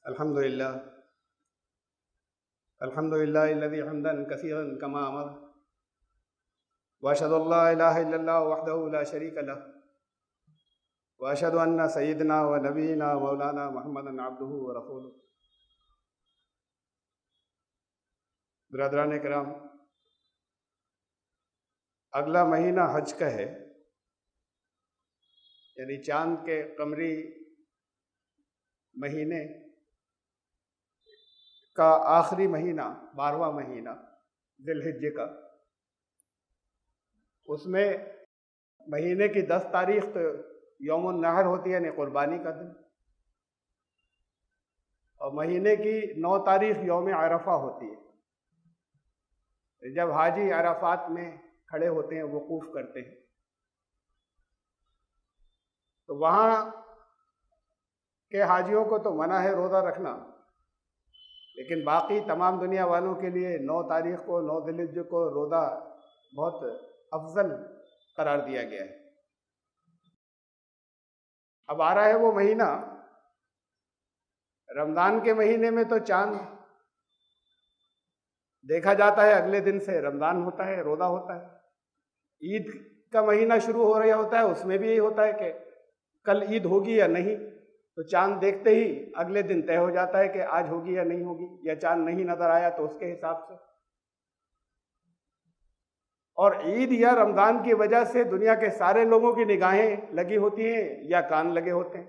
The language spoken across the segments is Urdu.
الحمد لله الحمد لله الذي حمدا كثيرا كما أمر وأشهد أن لا إله إلا الله وحده لا شريك له وأشهد أن سيدنا ونبينا مولانا محمدا عبده ورسوله. برادران کرام، اگلا مہینہ حج کا ہے، یعنی چاند کے قمری مہینے کا آخری مہینہ 12واں مہینہ ذی الحجہ کا، اس میں مہینے کی 10 تاریخ تو یوم النحر ہوتی ہے، یعنی قربانی کا دن، اور مہینے کی 9 تاریخ یوم عرفہ ہوتی ہے، جب حاجی عرفات میں کھڑے ہوتے ہیں، وقوف کرتے ہیں، تو وہاں کے حاجیوں کو تو منع ہے روزہ رکھنا، لیکن باقی تمام دنیا والوں کے لیے 9 تاریخ کو 9 ذی الحجہ کو روزہ بہت افضل قرار دیا گیا ہے۔ اب آ رہا ہے وہ مہینہ، رمضان کے مہینے میں تو چاند دیکھا جاتا ہے، اگلے دن سے رمضان ہوتا ہے، روزہ ہوتا ہے۔ عید کا مہینہ شروع ہو رہا ہوتا ہے، اس میں بھی یہی ہوتا ہے کہ کل عید ہوگی یا نہیں، تو چاند دیکھتے ہی اگلے دن طے ہو جاتا ہے کہ آج ہوگی یا نہیں ہوگی، یا چاند نہیں نظر آیا تو اس کے حساب سے۔ اور عید یا رمضان کی وجہ سے دنیا کے سارے لوگوں کی نگاہیں لگی ہوتی ہیں یا کان لگے ہوتے ہیں،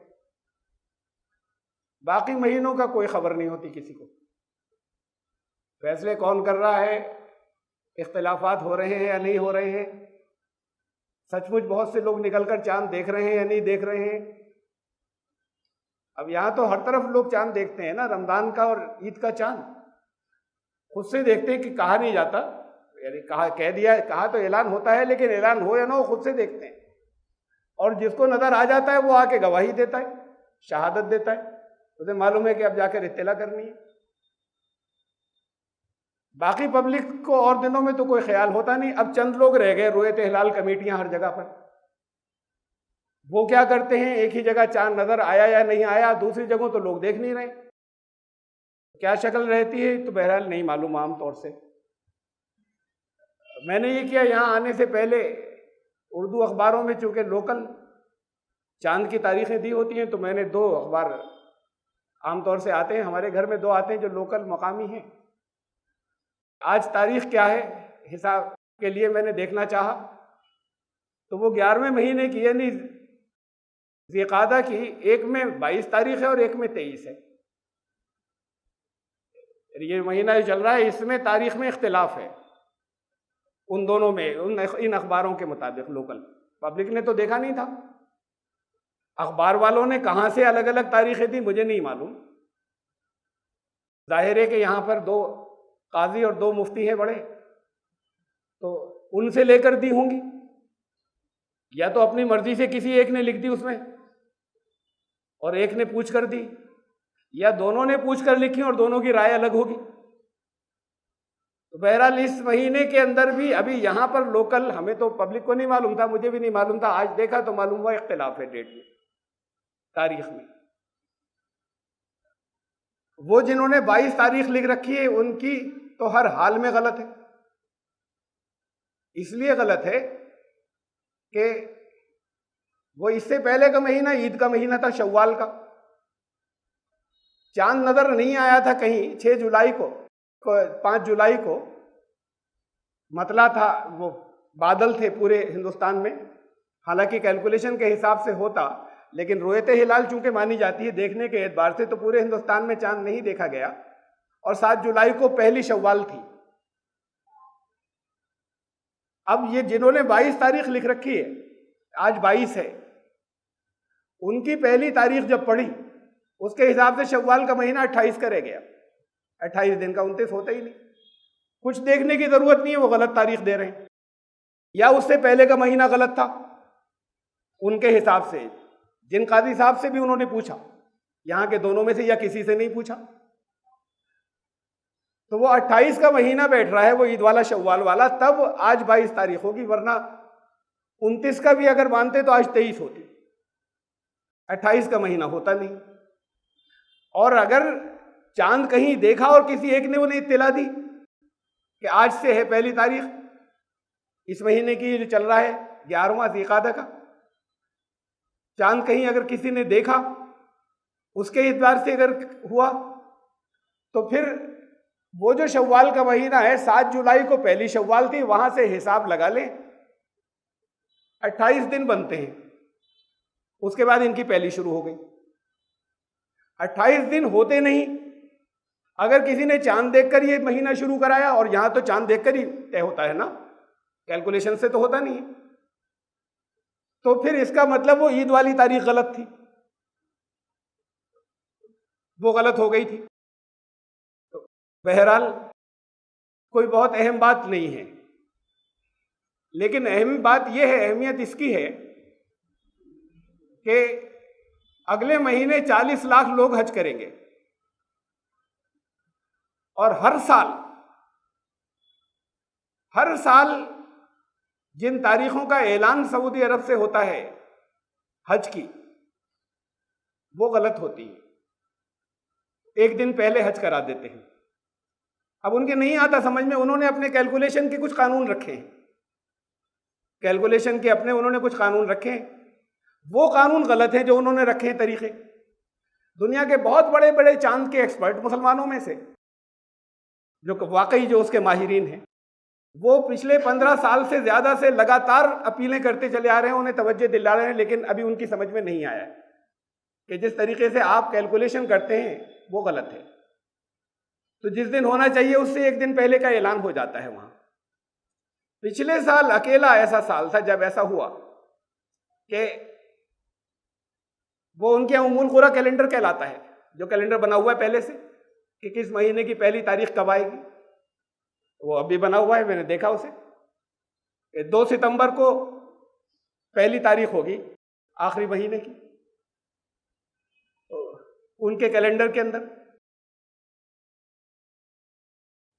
باقی مہینوں کا کوئی خبر نہیں ہوتی کسی کو۔ فیصلے کون کر رہا ہے، اختلافات ہو رہے ہیں یا نہیں ہو رہے ہیں، سچ مچ بہت سے لوگ نکل کر چاند دیکھ رہے ہیں یا نہیں دیکھ رہے ہیں۔ اب یہاں تو ہر طرف لوگ چاند دیکھتے ہیں نا، رمضان کا اور عید کا چاند خود سے دیکھتے ہیں، کہ کہا نہیں جاتا، یعنی کہہ دیا، کہا تو اعلان ہوتا ہے، لیکن اعلان ہو یا نہ ہو خود سے دیکھتے ہیں، اور جس کو نظر آ جاتا ہے وہ آ کے گواہی دیتا ہے، شہادت دیتا ہے، اسے معلوم ہے کہ اب جا کر اطلاع کرنی ہے۔ باقی پبلک کو اور دنوں میں تو کوئی خیال ہوتا نہیں۔ اب چند لوگ رہ گئے، رؤیت ہلال کمیٹیاں ہر جگہ پر، وہ کیا کرتے ہیں، ایک ہی جگہ چاند نظر آیا یا نہیں آیا، دوسری جگہوں تو لوگ دیکھ نہیں رہے، کیا شکل رہتی ہے تو بہرحال نہیں معلوم عام طور سے۔ میں نے یہ کیا، یہاں آنے سے پہلے اردو اخباروں میں چونکہ لوکل چاند کی تاریخیں دی ہوتی ہیں، تو میں نے 2 اخبار عام طور سے آتے ہیں، ہمارے گھر میں 2 آتے ہیں جو لوکل مقامی ہیں۔ آج تاریخ کیا ہے حساب کے لیے میں نے دیکھنا چاہا، تو وہ 11ویں مہینے کی یعنی ذی القعدہ کی، ایک میں 22 تاریخ ہے اور ایک میں 23 ہے۔ یہ مہینہ جو چل رہا ہے اس میں تاریخ میں اختلاف ہے، ان دونوں میں، ان اخباروں کے مطابق۔ لوکل پبلک نے تو دیکھا نہیں تھا، اخبار والوں نے کہاں سے الگ الگ تاریخیں دی مجھے نہیں معلوم۔ ظاہر ہے کہ یہاں پر 2 قاضی اور 2 مفتی ہیں بڑے، تو ان سے لے کر دی ہوں گی، یا تو اپنی مرضی سے کسی ایک نے لکھ دی اس میں اور ایک نے پوچھ کر دی، یا دونوں نے پوچھ کر لکھی اور دونوں کی رائے الگ ہوگی۔ تو بہرحال اس مہینے کے اندر بھی ابھی یہاں پر لوکل، ہمیں تو پبلک کو نہیں معلوم تھا، مجھے بھی نہیں معلوم تھا، آج دیکھا تو معلوم ہوا اختلاف ہے ڈیٹ میں، تاریخ میں۔ وہ جنہوں نے 22 تاریخ لکھ رکھی ہے ان کی تو ہر حال میں غلط ہے۔ اس لیے غلط ہے کہ وہ اس سے پہلے کا مہینہ عید کا مہینہ تھا، شوال کا، چاند نظر نہیں آیا تھا کہیں 6 جولائی کو، 5 جولائی کو مطلع تھا، وہ بادل تھے پورے ہندوستان میں، حالانکہ کیلکولیشن کے حساب سے ہوتا، لیکن رؤیت ہلال چونکہ مانی جاتی ہے دیکھنے کے اعتبار سے، تو پورے ہندوستان میں چاند نہیں دیکھا گیا، اور 7 جولائی کو پہلی شوال تھی۔ اب یہ جنہوں نے 22 تاریخ لکھ رکھی ہے، آج 22 ہے، ان کی پہلی تاریخ جب پڑھی اس کے حساب سے شوال کا مہینہ 28 کرے گیا، 28 دن کا 29 ہوتا ہی نہیں۔ کچھ دیکھنے کی ضرورت نہیں ہے، وہ غلط تاریخ دے رہے ہیں، یا اس سے پہلے کا مہینہ غلط تھا ان کے حساب سے، جن قاضی صاحب سے بھی انہوں نے پوچھا، یہاں کے دونوں میں سے یا کسی سے نہیں پوچھا، تو وہ 28 کا مہینہ بیٹھ رہا ہے، وہ عید والا شوال والا، تب آج 22 تاریخ ہوگی، ورنہ 29 کا بھی اگر مانتے تو آج 23 ہوتی، 28 کا مہینہ ہوتا نہیں۔ اور اگر چاند کہیں دیکھا اور کسی ایک نے انہیں اطلاع دی کہ آج سے ہے 1 تاریخ اس مہینے کی جو چل رہا ہے 11واں ذی القعدہ کا؟ چاند کہیں اگر کسی نے دیکھا اس کے اعتبار سے اگر ہوا تو پھر وہ جو شوال کا مہینہ ہے 7 جولائی کو پہلی شوال تھی، وہاں سے حساب لگا لیں 28 دن بنتے ہیں، اس کے بعد ان کی پہلی شروع ہو گئی۔ 28 دن ہوتے نہیں، اگر کسی نے چاند دیکھ کر یہ مہینہ شروع کرایا، اور یہاں تو چاند دیکھ کر ہی طے ہوتا ہے نا، کیلکولیشن سے تو ہوتا نہیں ہے، تو پھر اس کا مطلب وہ عید والی تاریخ غلط تھی، وہ غلط ہو گئی تھی۔ تو بہرحال کوئی بہت اہم بات نہیں ہے، لیکن اہم بات یہ ہے، اہمیت اس کی ہے کہ اگلے مہینے 40 لاکھ لوگ حج کریں گے، اور ہر سال جن تاریخوں کا اعلان سعودی عرب سے ہوتا ہے حج کی، وہ غلط ہوتی ہے، 1 دن پہلے حج کرا دیتے ہیں۔ اب ان کے نہیں آتا سمجھ میں، انہوں نے اپنے کیلکولیشن کے کچھ قانون رکھے ہیں، کیلکولیشن کے اپنے انہوں نے کچھ قانون رکھے ہیں، وہ قانون غلط ہیں جو انہوں نے رکھے ہیں طریقے۔ دنیا کے بہت بڑے بڑے چاند کے ایکسپرٹ مسلمانوں میں سے، جو واقعی جو اس کے ماہرین ہیں، وہ پچھلے 15 سال سے زیادہ سے لگاتار اپیلیں کرتے چلے آ رہے ہیں، انہیں توجہ دلا رہے ہیں، لیکن ابھی ان کی سمجھ میں نہیں آیا ہے کہ جس طریقے سے آپ کیلکولیشن کرتے ہیں وہ غلط ہے۔ تو جس دن ہونا چاہیے اس سے 1 دن پہلے کا اعلان ہو جاتا ہے وہاں۔ پچھلے سال اکیلا ایسا سال تھا جب ایسا ہوا کہ وہ ان کے ام القریٰ کیلنڈر کہلاتا ہے، جو کیلنڈر بنا ہوا ہے پہلے سے کہ کس مہینے کی پہلی تاریخ کب آئے گی، وہ ابھی بنا ہوا ہے، میں نے دیکھا اسے کہ 2 ستمبر کو پہلی تاریخ ہوگی آخری مہینے کی ان کے کیلنڈر کے اندر۔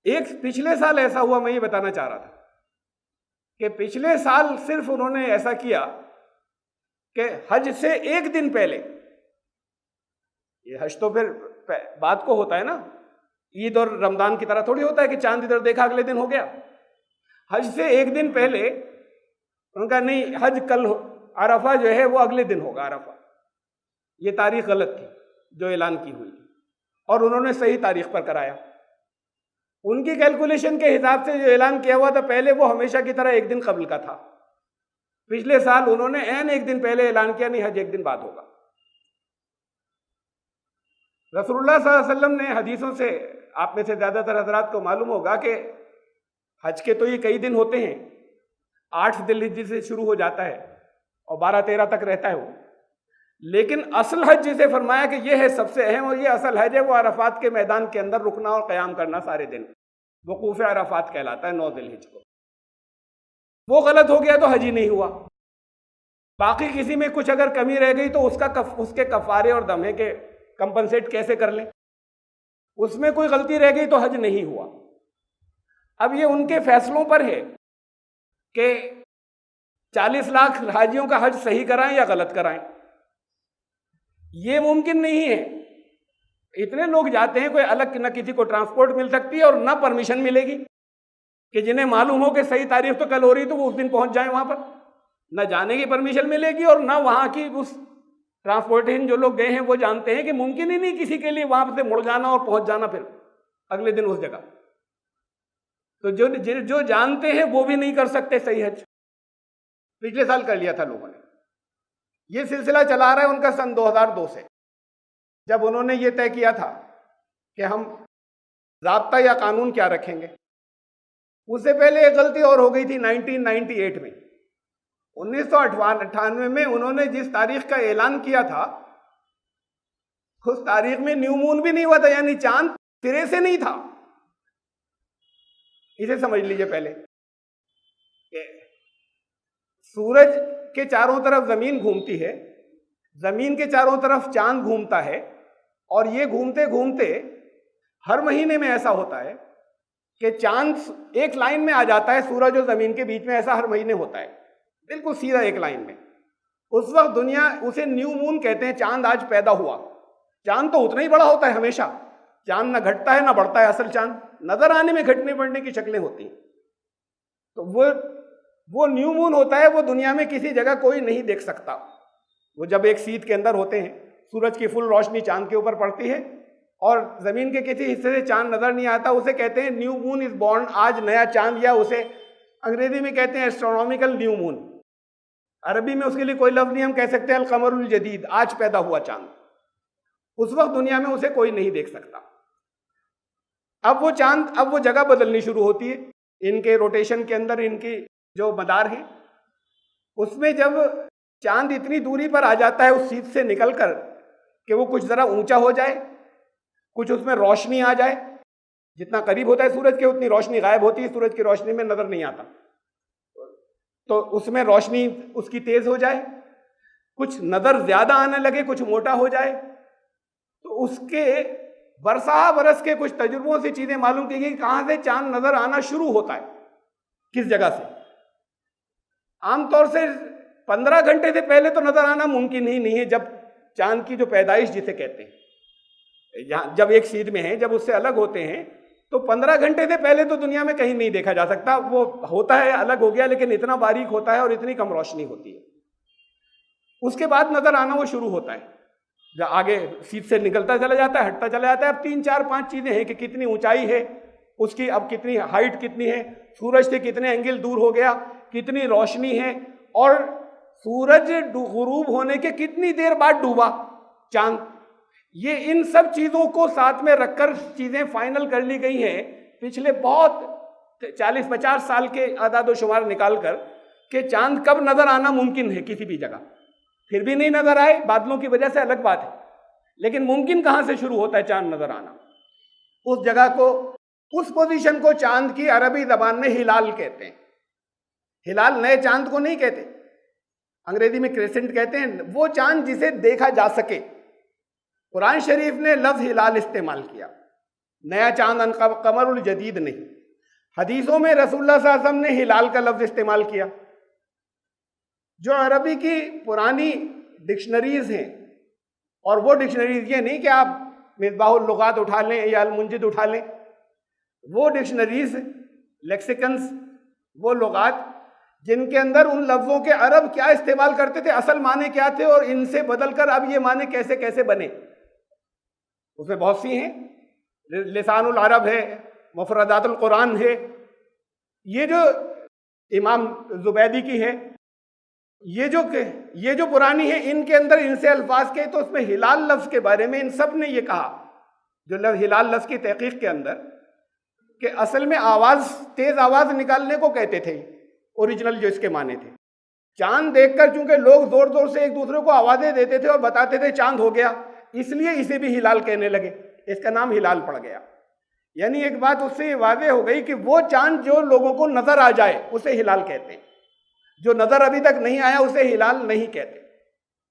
ایک پچھلے سال ایسا ہوا، میں یہ بتانا چاہ رہا تھا کہ پچھلے سال صرف انہوں نے ایسا کیا کہ حج سے 1 دن پہلے، یہ حج تو پھر بات کو ہوتا ہے نا، عید اور رمضان کی طرح تھوڑی ہوتا ہے کہ چاند ادھر دیکھا اگلے دن ہو گیا۔ حج سے 1 دن پہلے ان کا نہیں، حج کل عرفہ جو ہے وہ اگلے دن ہوگا عرفہ، یہ تاریخ غلط تھی جو اعلان کی ہوئی تھی، اور انہوں نے صحیح تاریخ پر کرایا۔ ان کی کیلکولیشن کے حساب سے جو اعلان کیا ہوا تھا پہلے، وہ ہمیشہ کی طرح 1 دن قبل کا تھا۔ پچھلے سال انہوں نے عین 1 دن پہلے اعلان کیا، نہیں حج 1 دن بعد ہوگا۔ رسول اللہ صلی اللہ علیہ وسلم نے حدیثوں سے، آپ میں سے زیادہ تر حضرات کو معلوم ہوگا کہ حج کے تو یہ کئی دن ہوتے ہیں، 8 ذی الحجہ سے شروع ہو جاتا ہے اور 12-13 تک رہتا ہے وہ، لیکن اصل حج جسے فرمایا کہ یہ ہے سب سے اہم اور یہ اصل حج ہے، وہ عرفات کے میدان کے اندر رکنا اور قیام کرنا سارے دن، وقوف عرفات کہلاتا ہے 9 ذی الحجہ کو۔ وہ غلط ہو گیا تو حج ہی نہیں ہوا۔ باقی کسی میں کچھ اگر کمی رہ گئی تو اس کے کفارے اور دم ہے کہ کمپنسیٹ کیسے کر لیں، اس میں کوئی غلطی رہ گئی تو حج نہیں ہوا۔ اب یہ ان کے فیصلوں پر ہے کہ 40 لاکھ حاجیوں کا حج صحیح کرائیں یا غلط کرائیں۔ یہ ممکن نہیں ہے، اتنے لوگ جاتے ہیں، کوئی الگ نہ کسی کو ٹرانسپورٹ مل سکتی ہے اور نہ پرمیشن ملے گی کہ جنہیں معلوم ہو کہ صحیح تاریخ تو کل ہو رہی تو وہ اس دن پہنچ جائیں وہاں پر، نہ جانے کی پرمیشن ملے گی، اور نہ وہاں کی اس ٹرانسپورٹیشن جو لوگ گئے ہیں وہ جانتے ہیں کہ ممکن ہی نہیں کسی کے لیے وہاں سے مڑ جانا اور پہنچ جانا پھر اگلے دن اس جگہ۔ تو جو جانتے ہیں وہ بھی نہیں کر سکتے صحیح حج۔ پچھلے سال کر لیا تھا لوگوں نے، یہ سلسلہ چلا رہا ہے ان کا سن 2002 سے، جب انہوں نے یہ طے کیا تھا کہ ہم ضابطہ یا قانون کیا رکھیں گے۔ اس سے پہلے ایک غلطی اور ہو گئی تھی 1998 میں، 1998 میں انہوں نے جس تاریخ کا اعلان کیا تھا اس تاریخ میں نیو مون بھی نہیں ہوا تھا، یعنی چاند سرے سے نہیں تھا۔ اسے سمجھ لیجئے پہلے کہ سورج کے چاروں طرف زمین گھومتی ہے، زمین کے چاروں طرف چاند گھومتا ہے، اور یہ گھومتے گھومتے ہر مہینے میں ایسا ہوتا ہے کہ چاند ایک لائن میں آ جاتا ہے، سورج اور زمین کے بیچ میں، ایسا ہر مہینے ہوتا ہے بالکل سیدھا ایک لائن میں۔ اس وقت دنیا اسے نیو مون کہتے ہیں، چاند آج پیدا ہوا۔ چاند تو اتنا ہی بڑا ہوتا ہے ہمیشہ، چاند نہ گھٹتا ہے نہ بڑھتا ہے، اصل چاند نظر آنے میں گھٹنے بڑھنے کی شکلیں ہوتی ہیں۔ تو وہ نیو مون ہوتا ہے، وہ دنیا میں کسی جگہ کوئی نہیں دیکھ سکتا۔ وہ جب ایک سیت کے اندر ہوتے ہیں، سورج کی فل روشنی چاند کے اوپر پڑتی ہے اور زمین کے کسی حصے سے چاند نظر نہیں آتا، اسے کہتے ہیں نیو مون از بورن، آج نیا چاند، یا اسے انگریزی میں کہتے ہیں ایسٹرونومیکل نیو مون۔ عربی میں اس کے لیے کوئی لفظ نہیں، ہم کہہ سکتے ہیں القمر الجدید، آج پیدا ہوا چاند۔ اس وقت دنیا میں اسے کوئی نہیں دیکھ سکتا۔ اب وہ چاند، اب وہ جگہ بدلنی شروع ہوتی ہے ان کے روٹیشن کے اندر، ان کی جو مدار ہیں اس میں جب چاند اتنی دوری پر آ جاتا ہے اس سیت سے نکل کر کہ وہ کچھ ذرا اونچا ہو جائے، کچھ اس میں روشنی آ جائے، جتنا قریب ہوتا ہے سورج کے اتنی روشنی غائب ہوتی ہے، سورج کی روشنی میں نظر نہیں آتا، تو اس میں روشنی اس کی تیز ہو جائے، کچھ نظر زیادہ آنے لگے، کچھ موٹا ہو جائے، تو اس کے برسہ برس کے کچھ تجربوں سے چیزیں معلوم کی گئی کہ کہاں سے چاند نظر آنا شروع ہوتا ہے، کس جگہ سے۔ عام طور سے 15 گھنٹے سے پہلے تو نظر آنا ممکن ہی نہیں ہے، جب چاند کی جو پیدائش جسے کہتے ہیں، جب ایک سیدھ میں ہیں، جب اس سے الگ ہوتے ہیں تو 15 گھنٹے سے پہلے تو دنیا میں کہیں نہیں دیکھا جا سکتا۔ وہ ہوتا ہے الگ ہو گیا، لیکن اتنا باریک ہوتا ہے اور اتنی کم روشنی ہوتی ہے۔ اس کے بعد نظر آنا وہ شروع ہوتا ہے، جب آگے سیدھ سے نکلتا چلا جاتا ہے، ہٹتا چلا جاتا ہے۔ اب 3 4 5 چیزیں ہیں کہ کتنی اونچائی ہے اس کی، اب کتنی ہائٹ کتنی ہے، سورج سے کتنے اینگل دور ہو گیا، کتنی روشنی ہے، اور سورج غروب ہونے کے کتنی دیر بعد ڈوبا چاند۔ یہ ان سب چیزوں کو ساتھ میں رکھ کر چیزیں فائنل کر لی گئی ہیں پچھلے بہت 40-50 سال کے اعداد و شمار نکال کر کہ چاند کب نظر آنا ممکن ہے کسی بھی جگہ۔ پھر بھی نہیں نظر آئے بادلوں کی وجہ سے الگ بات ہے، لیکن ممکن کہاں سے شروع ہوتا ہے چاند نظر آنا؟ اس جگہ کو، اس پوزیشن کو چاند کی عربی زبان میں ہلال کہتے ہیں۔ ہلال نئے چاند کو نہیں کہتے، انگریزی میں کریسنٹ کہتے ہیں، وہ چاند جسے دیکھا جا سکے۔ قرآن شریف نے لفظ ہلال استعمال کیا، نیا چاند، قمر الجدید نہیں۔ حدیثوں میں رسول اللہ صلی اللہ علیہ وسلم نے ہلال کا لفظ استعمال کیا۔ جو عربی کی پرانی ڈکشنریز ہیں، اور وہ ڈکشنریز یہ نہیں کہ آپ مصباح اللغات اٹھا لیں یا المنجد اٹھا لیں، وہ ڈکشنریز، لیکسیکنز، وہ لغات جن کے اندر ان لفظوں کے عرب کیا استعمال کرتے تھے، اصل معنی کیا تھے، اور ان سے بدل کر اب یہ معنی کیسے کیسے بنے، اس میں بہت سی ہیں۔ لسان العرب ہے، مفردات القرآن ہے، یہ جو امام زبیدی کی ہے، یہ جو پرانی ہے، ان کے اندر ان سے الفاظ کے، تو اس میں ہلال لفظ کے بارے میں ان سب نے یہ کہا، جو ہلال لفظ کی تحقیق کے اندر، کہ اصل میں آواز، تیز آواز نکالنے کو کہتے تھے، اوریجنل جو اس کے معنی تھے۔ چاند دیکھ کر چونکہ لوگ زور زور سے ایک دوسرے کو آوازیں دیتے تھے اور بتاتے تھے چاند ہو گیا، اس لیے اسے بھی ہلال کہنے لگے، اس کا نام ہلال پڑ گیا۔ یعنی ایک بات اس سے یہ واضح ہو گئی کہ وہ چاند جو لوگوں کو نظر آ جائے اسے ہلال کہتے ہیں، جو نظر ابھی تک نہیں آیا اسے ہلال نہیں کہتے۔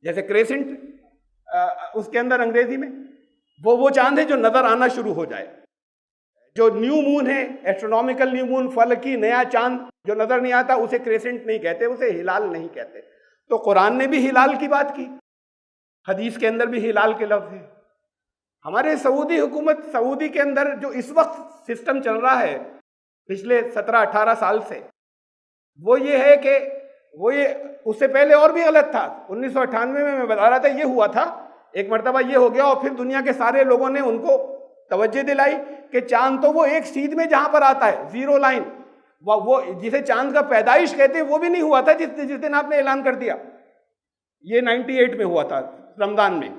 جیسے کریسنٹ اس کے اندر انگریزی میں وہ چاند ہے جو نظر آنا شروع ہو جائے۔ جو نیو مون ہے، ایسٹرونومیکل نیو مون، فلکی نیا چاند جو نظر نہیں آتا، اسے کریسنٹ نہیں کہتے، اسے ہلال نہیں کہتے۔ تو قرآن نے بھی ہلال کی بات کی، حدیث کے اندر بھی ہلال کے لفظ ہیں۔ ہمارے سعودی حکومت، سعودی کے اندر جو اس وقت سسٹم چل رہا ہے پچھلے 17-18 سال سے، وہ یہ ہے کہ اس سے پہلے اور بھی غلط تھا۔ 1998 میں بتا رہا تھا یہ ہوا تھا، ایک مرتبہ یہ ہو گیا، اور پھر دنیا کے سارے لوگوں نے ان کو توجہ دلائی کہ چاند تو وہ ایک سیدھ میں جہاں پر آتا ہے، زیرو لائن، وہ جسے چاند کا پیدائش کہتے ہیں، وہ بھی نہیں ہوا تھا جس دن آپ نے اعلان کر دیا۔ یہ 98 میں ہوا تھا، رمضان میں،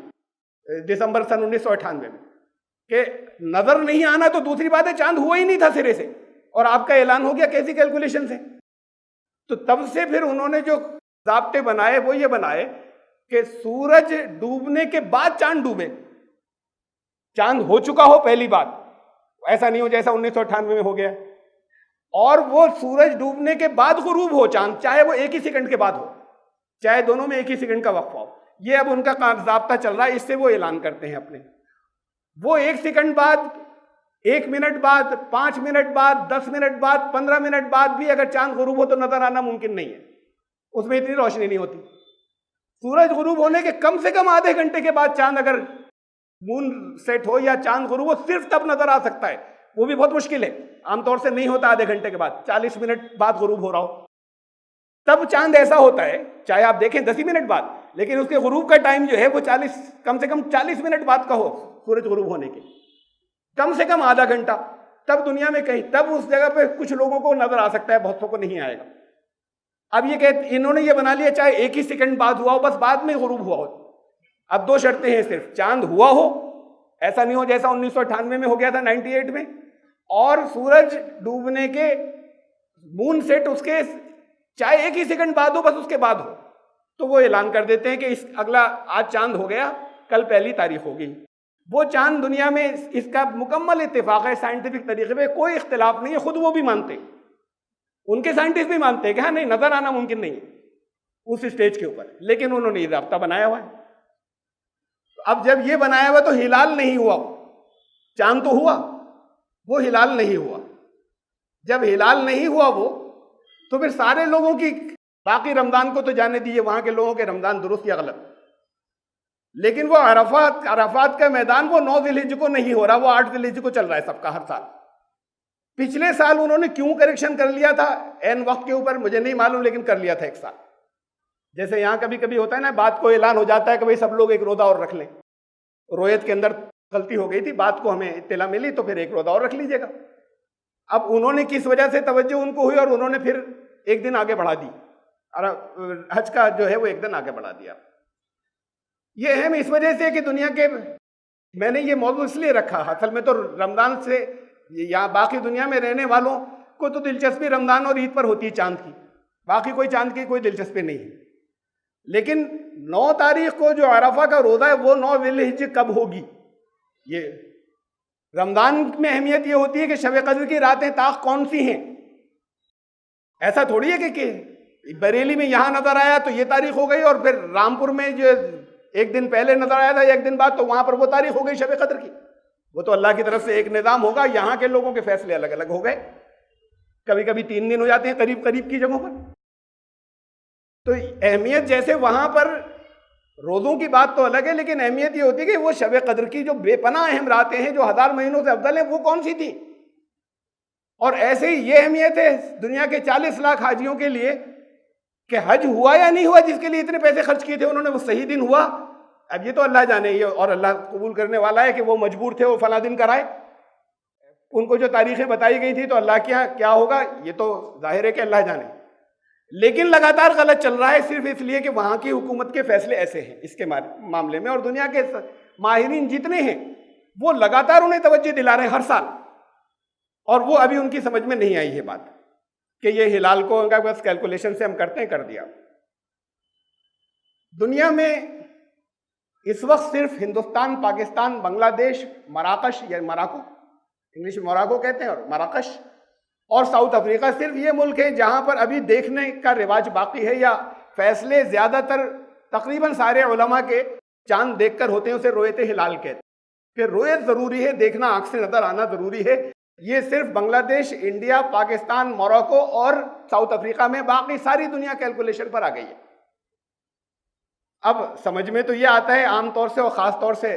دسمبر سن 1998 میں، کہ نظر نہیں آنا تو دوسری بات ہے، چاند ہوا ہی نہیں تھا سرے سے، اور آپ کا اعلان ہو گیا، کیسی کیلکولیشن سے؟ تو تب سے پھر انہوں نے جو ضابطے بنائے وہ یہ بنائے کہ سورج ڈوبنے کے بعد چاند ڈوبے، چاند ہو چکا ہو پہلی بات، ایسا نہیں ہو جیسا 1998 میں ہو گیا، اور وہ سورج ڈوبنے کے بعد غروب ہو چاند، چاہے وہ ایک ہی سیکنڈ کے بعد ہو، چاہے دونوں میں ایک ہی سیکنڈ کا وقفہ ہو۔ یہ اب ان کا ضابطہ چل رہا ہے، اس سے وہ اعلان کرتے ہیں اپنے، وہ 1 سیکنڈ بعد، 1 منٹ بعد، 5 منٹ بعد، 10 منٹ بعد، 15 منٹ بعد بھی اگر چاند غروب ہو تو نظر آنا ممکن نہیں ہے، اس میں اتنی روشنی نہیں ہوتی۔ سورج غروب ہونے کے کم سے کم آدھے گھنٹے کے بعد چاند اگر مون سیٹ ہو یا چاند غروب ہو صرف تب نظر آ سکتا ہے، وہ بھی بہت مشکل ہے، عام طور سے نہیں ہوتا آدھے گھنٹے کے بعد، 40 منٹ بعد غروب ہو رہا ہو تب چاند ایسا ہوتا ہے، چاہے آپ دیکھیں 10 منٹ بعد، لیکن اس کے غروب کا ٹائم جو ہے وہ کم سے کم 40 منٹ بعد کا ہو سورج غروب ہونے کے، کم سے کم آدھا گھنٹہ، تب دنیا میں کہیں، تب اس جگہ پہ کچھ لوگوں کو نظر آ سکتا ہے، بہتوں کو نہیں آئے گا۔ اب یہ کہتے انہوں نے یہ بنا لیا چاہے ایک ہی سیکنڈ بعد ہوا ہو، بس بعد میں غروب ہوا ہو۔ اب دو شرطیں ہیں صرف، چاند ہوا ہو، ایسا نہیں ہو جیسا 1998 میں ہو گیا تھا 98 میں، اور سورج ڈوبنے کے مون سیٹ اس کے چاہے ایک ہی سیکنڈ بعد ہو، بس اس کے بعد ہو، تو وہ اعلان کر دیتے ہیں کہ اگلا آج چاند ہو گیا، کل پہلی تاریخ ہوگی۔ وہ چاند دنیا میں اس کا مکمل اتفاق ہے، سائنٹیفک طریقے پہ کوئی اختلاف نہیں ہے، خود وہ بھی مانتے ہیں، ان کے سائنٹسٹ بھی مانتے ہیں کہ ہاں نہیں، نظر آنا ممکن نہیں ہے اس اسٹیج کے اوپر، لیکن انہوں نے یہ ضابطہ بنایا ہوا ہے۔ اب جب یہ بنایا ہوا تو ہلال نہیں ہوا، چاند تو ہوا، وہ ہلال نہیں ہوا۔ جب ہلال نہیں ہوا وہ، تو پھر سارے لوگوں کی، باقی رمضان کو تو جانے دیجیے وہاں کے لوگوں کے رمضان درست یا غلط، لیکن وہ عرفات کا میدان وہ 9 ذی الحجہ کو نہیں ہو رہا، وہ 8 ذی الحجہ کو چل رہا ہے سب کا ہر سال۔ پچھلے سال انہوں نے کیوں کریکشن کر لیا تھا عین وقت کے اوپر مجھے نہیں معلوم، لیکن کر لیا تھا ایک سال۔ جیسے یہاں کبھی کبھی ہوتا ہے نا، بات کو اعلان ہو جاتا ہے کہ بھئی سب لوگ ایک روزہ اور رکھ لیں، رویت کے اندر غلطی ہو گئی تھی، بات کو ہمیں اطلاع ملی تو پھر ایک روزہ اور رکھ لیجیے گا۔ اب انہوں نے کس وجہ سے توجہ ان کو ہوئی اور انہوں نے پھر ایک دن آگے بڑھا دی، اور حج کا جو ہے وہ ایک دن آگے بڑھا دیا۔ یہ اہم اس وجہ سے کہ دنیا کے، میں نے یہ موضوع اس لیے رکھا، اصل میں تو رمضان سے یا باقی دنیا میں رہنے والوں کو تو دلچسپی رمضان اور عید پر ہوتی ہے چاند کی، باقی کوئی چاند کی کوئی دلچسپی نہیں ہے، لیکن 9 تاریخ کو جو عرفہ کا روزہ ہے وہ 9 ذی الحجہ کب ہوگی؟ یہ رمضان میں اہمیت یہ ہوتی ہے کہ شب قدر کی راتیں طاق کون سی ہیں، ایسا تھوڑی ہے کہ بریلی میں یہاں نظر آیا تو یہ تاریخ ہو گئی، اور پھر رامپور میں جو ایک دن پہلے نظر آیا تھا ایک دن بعد تو وہاں پر وہ تاریخ ہو گئی شب قدر کی۔ وہ تو اللہ کی طرف سے ایک نظام ہوگا، یہاں کے لوگوں کے فیصلے الگ الگ ہو گئے، کبھی کبھی 3 دن ہو جاتے ہیں قریب قریب کی جگہوں پر۔ تو اہمیت جیسے وہاں پر روزوں کی بات تو الگ ہے، لیکن اہمیت یہ ہوتی ہے کہ وہ شب قدر کی جو بے پناہ اہم راتیں ہیں جو 1000 مہینوں سے افضل ہیں، وہ کون سی تھی؟ اور ایسے ہی یہ اہمیت ہے دنیا کے 40 لاکھ حاجیوں کے لیے کہ حج ہوا یا نہیں ہوا، جس کے لیے اتنے پیسے خرچ کیے تھے انہوں نے، وہ صحیح دن ہوا؟ اب یہ تو اللہ جانے، یہ اور اللہ قبول کرنے والا ہے کہ وہ مجبور تھے وہ فلاں دن کرائے، ان کو جو تاریخیں بتائی گئی تھی تو اللہ کے یہاں کیا ہوگا یہ تو ظاہر ہے کہ اللہ جانے، لیکن لگاتار غلط چل رہا ہے صرف اس لیے کہ وہاں کی حکومت کے فیصلے ایسے ہیں اس کے معاملے میں، اور دنیا کے ماہرین جتنے ہیں وہ لگاتار انہیں توجہ دلا رہے ہیں ہر سال، اور وہ ابھی ان کی سمجھ میں نہیں آئی ہے بات کہ یہ ہلال کو ان کا بس کیلکولیشن سے ہم کرتے ہیں کر دیا۔ دنیا میں اس وقت صرف ہندوستان، پاکستان، بنگلہ دیش، مراکش یا مراکو، انگلش میں موراکو کہتے ہیں، اور مراکش اور ساؤتھ افریقہ، صرف یہ ملک ہیں جہاں پر ابھی دیکھنے کا رواج باقی ہے، یا فیصلے زیادہ تر تقریباً سارے علماء کے چاند دیکھ کر ہوتے ہیں، اسے رویت ہلال کہتے ہیں کہ رویت ضروری ہے، دیکھنا آنکھ سے نظر آنا ضروری ہے۔ یہ صرف بنگلہ دیش، انڈیا، پاکستان، موراکو اور ساؤتھ افریقہ میں، باقی ساری دنیا کیلکولیشن پر آ گئی ہے۔ اب سمجھ میں تو یہ آتا ہے عام طور سے اور خاص طور سے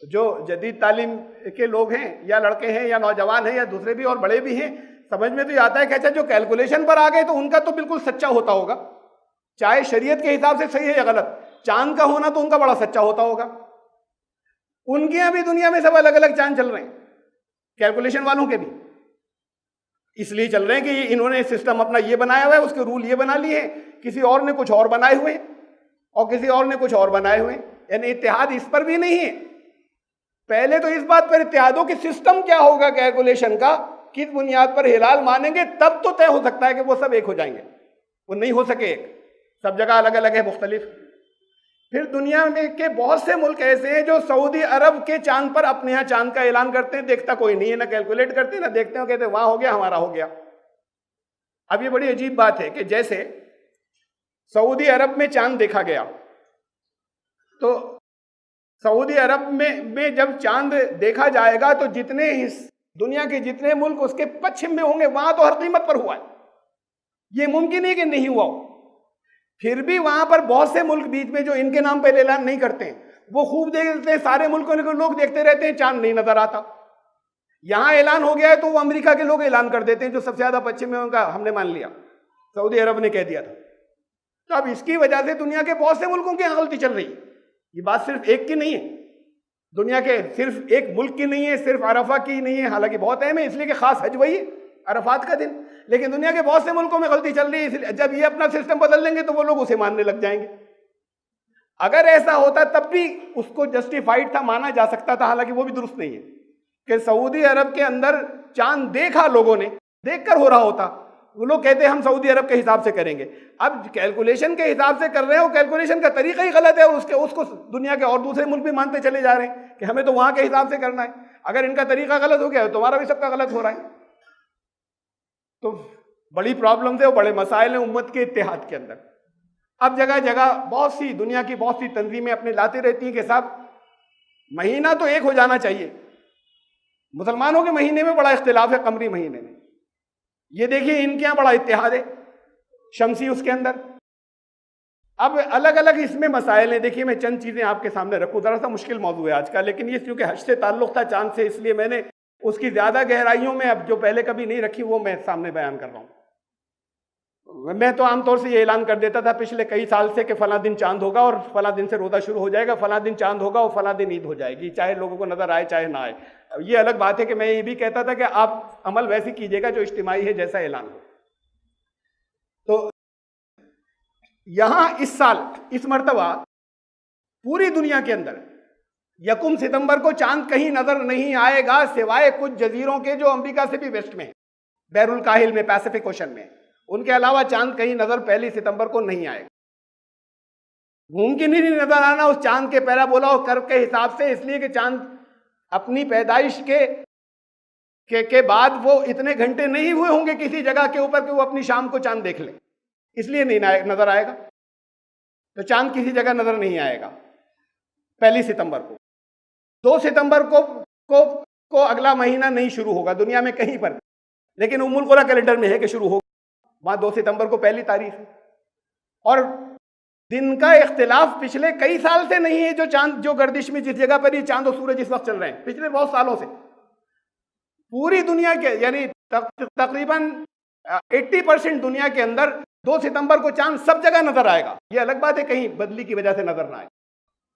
جو جدید تعلیم کے لوگ ہیں، یا لڑکے ہیں یا نوجوان ہیں یا دوسرے بھی اور بڑے بھی ہیں، سمجھ میں تو یہ آتا ہے کہ اچھا جو کیلکولیشن پر آ گئے تو ان کا تو بالکل سچا ہوتا ہوگا، چاہے شریعت کے حساب سے صحیح ہے یا غلط، چاند کا ہونا تو ان کا بڑا سچا ہوتا ہوگا۔ ان کے یہاں بھی دنیا میں سب الگ الگ چاند چل رہے ہیں، کیلکولیشن والوں کے بھی اس لیے چل رہے ہیں کہ انہوں نے سسٹم اپنا یہ بنایا ہوا ہے، اس کے رول یہ بنا لیے ہیں، کسی اور نے کچھ اور بنائے ہوئے ہیں اور کسی اور نے کچھ اور بنائے ہوئے ہیں، یعنی اتحاد اس پر بھی نہیں ہے۔ پہلے تو اس بات پر اتحاد ہو کہ سسٹم کیا ہوگا کیلکولیشن کا، کس بنیاد پر ہلال مانیں گے، تب تو طے ہو سکتا ہے کہ وہ سب ایک ہو جائیں گے، وہ نہیں ہو سکے ایک، سب جگہ الگ الگ ہے، مختلف۔ پھر دنیا میں کے بہت سے ملک ایسے ہیں جو سعودی عرب کے چاند پر اپنے یہاں چاند کا اعلان کرتے ہیں، دیکھتا کوئی نہیں ہے، نہ کیلکولیٹ کرتے نہ دیکھتے ہیں، کہتے ہیں وہاں ہو گیا ہمارا ہو گیا۔ اب یہ بڑی عجیب بات ہے کہ جیسے سعودی عرب میں چاند دیکھا گیا، تو سعودی عرب میں جب چاند دیکھا جائے گا تو جتنے دنیا کے جتنے ملک اس کے پچھم میں ہوں گے، وہاں تو ہر قیمت پر ہوا ہے، یہ ممکن ہے کہ نہیں ہوا ہو۔ پھر بھی وہاں پر بہت سے ملک بیچ میں جو ان کے نام پہ اعلان نہیں کرتے ہیں، وہ خوب دیکھتے ہیں، سارے ملکوں کے لوگ دیکھتے رہتے ہیں، چاند نہیں نظر آتا. یہاں اعلان ہو گیا ہے تو وہ امریکہ کے لوگ اعلان کر دیتے ہیں، جو سب سے زیادہ پچھم میں ان کا ہم نے مان لیا، سعودی عرب نے کہہ دیا تھا. تو اب اس کی وجہ سے دنیا کے بہت سے ملکوں کی غلطی چل رہی ہے. یہ بات صرف ایک کی نہیں ہے، دنیا کے صرف ایک ملک کی نہیں ہے، صرف عرفہ کی نہیں ہے، حالانکہ بہت اہم ہے اس لیے کہ خاص حج وہی ہے عرفات کا دن، لیکن دنیا کے بہت سے ملکوں میں غلطی چل رہی ہے. اس لیے جب یہ اپنا سسٹم بدل لیں گے تو وہ لوگ اسے ماننے لگ جائیں گے. اگر ایسا ہوتا تب بھی اس کو جسٹیفائڈ تھا، مانا جا سکتا تھا، حالانکہ وہ بھی درست نہیں ہے کہ سعودی عرب کے اندر چاند دیکھا لوگوں نے، دیکھ کر ہو رہا ہوتا. وہ لوگ کہتے ہیں ہم سعودی عرب کے حساب سے کریں گے. اب کیلکولیشن کے حساب سے کر رہے ہیں، وہ کیلکولیشن کا طریقہ ہی غلط ہے، اور اس کو دنیا کے اور دوسرے ملک بھی مانتے چلے جا رہے ہیں کہ ہمیں تو وہاں کے حساب سے کرنا ہے. اگر ان کا طریقہ غلط ہو گیا تو تمہارا بھی سب کا غلط ہو رہا ہے. تو بڑی پرابلمز ہیں اور بڑے مسائل ہیں امت کے اتحاد کے اندر. اب جگہ جگہ بہت سی دنیا کی بہت سی تنظیمیں اپنے لاتی رہتی ہیں کہ صاحب مہینہ تو ایک ہو جانا چاہیے. مسلمانوں کے مہینے میں بڑا اختلاف ہے، قمری مہینے میں. یہ دیکھیے ان کے یہاں بڑا اتحاد ہے شمسی اس کے اندر. اب الگ الگ اس میں مسائل ہیں. دیکھیے میں چند چیزیں آپ کے سامنے رکھوں، ذرا سا مشکل موضوع ہے آج کا، لیکن یہ کیونکہ حج سے تعلق تھا چاند سے، اس لیے میں نے اس کی زیادہ گہرائیوں میں اب جو پہلے کبھی نہیں رکھی وہ میں سامنے بیان کر رہا ہوں. میں تو عام طور سے یہ اعلان کر دیتا تھا پچھلے کئی سال سے کہ فلاں دن چاند ہوگا اور فلاں دن سے روزہ شروع ہو جائے گا، فلاں دن چاند ہوگا اور فلاں دن عید ہو جائے گی، چاہے لوگوں کو نظر آئے چاہے نہ آئے. یہ الگ بات ہے کہ میں یہ بھی کہتا تھا کہ آپ عمل ویسے کیجیے گا جو اجتماعی ہے، جیسا اعلان ہو. تو یہاں اس سال اس مرتبہ پوری دنیا کے اندر 1 ستمبر کو چاند کہیں نظر نہیں آئے گا سوائے کچھ جزیروں کے جو امریکہ سے بھی ویسٹ میں ہیں، بحر الکاہل میں، پیسیفک اوشن میں. ان کے علاوہ چاند کہیں نظر 1 ستمبر کو نہیں آئے گا. ممکن ہی نہیں نظر آنا اس چاند کے پیرابولا اور کرو کے حساب سے، اس لیے کہ چاند اپنی پیدائش کے بعد وہ اتنے گھنٹے نہیں ہوئے ہوں گے کسی جگہ کے اوپر کہ وہ اپنی شام کو چاند دیکھ لیں، اس لیے نہیں نظر آئے گا. تو چاند کسی جگہ نظر نہیں آئے گا 1 ستمبر کو. 2 ستمبر کو اگلا مہینہ نہیں شروع ہوگا دنیا میں کہیں پر، لیکن ام القریٰ کیلنڈر میں ہے کہ شروع ہوگا. وہاں 2 ستمبر کو پہلی تاریخ ہے. اور دن کا اختلاف پچھلے کئی سال سے نہیں ہے، جو چاند جو گردش میں جس جگہ پر یہ چاند و سورج اس وقت چل رہے ہیں پچھلے بہت سالوں سے پوری دنیا کے، یعنی تقریباً 80% دنیا کے اندر 2 ستمبر کو چاند سب جگہ نظر آئے گا. یہ الگ بات ہے کہیں بدلی کی وجہ سے نظر نہ آئے.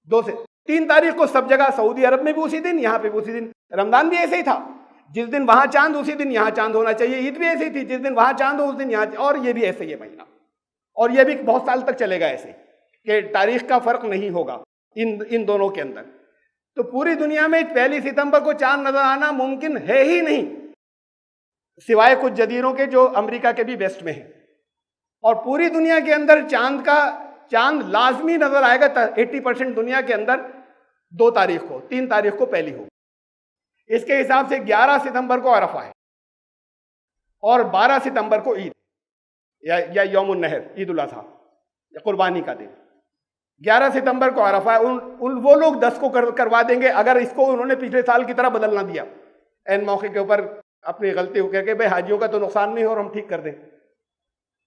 2 سے 3 تاریخ کو سب جگہ، سعودی عرب میں بھی اسی دن، یہاں پہ بھی اسی دن. رمضان بھی ایسے ہی تھا، جس دن وہاں چاند اسی دن یہاں چاند ہونا چاہیے. عید بھی ایسی تھی، جس دن وہاں چاند ہو اس دن یہاں. اور یہ بھی ایسے ہی ہے مہینہ، اور یہ بھی بہت سال تک چلے گا ایسے کہ تاریخ کا فرق نہیں ہوگا ان دونوں کے اندر. تو پوری دنیا میں 1 ستمبر کو چاند نظر آنا ممکن ہے ہی نہیں سوائے کچھ جزیروں کے جو امریکہ کے بھی ویسٹ میں ہیں. اور پوری دنیا کے اندر چاند لازمی نظر آئے گا 80% دنیا کے اندر 2 تاریخ کو، 3 تاریخ کو پہلی ہوگی. اس کے حساب سے 11 ستمبر کو عرفہ ہے اور 12 ستمبر کو عید یا یوم النحر، عید الاضحیٰ یا قربانی کا دن. 11 ستمبر کو عرفہ ہے. وہ لوگ 10 کو کروا دیں گے اگر اس کو انہوں نے پچھلے سال کی طرح بدل نہ دیا، این موقع کے اوپر اپنی غلطی ہو کر کے بھائی حاجیوں کا تو نقصان نہیں ہو اور ہم ٹھیک کر دیں،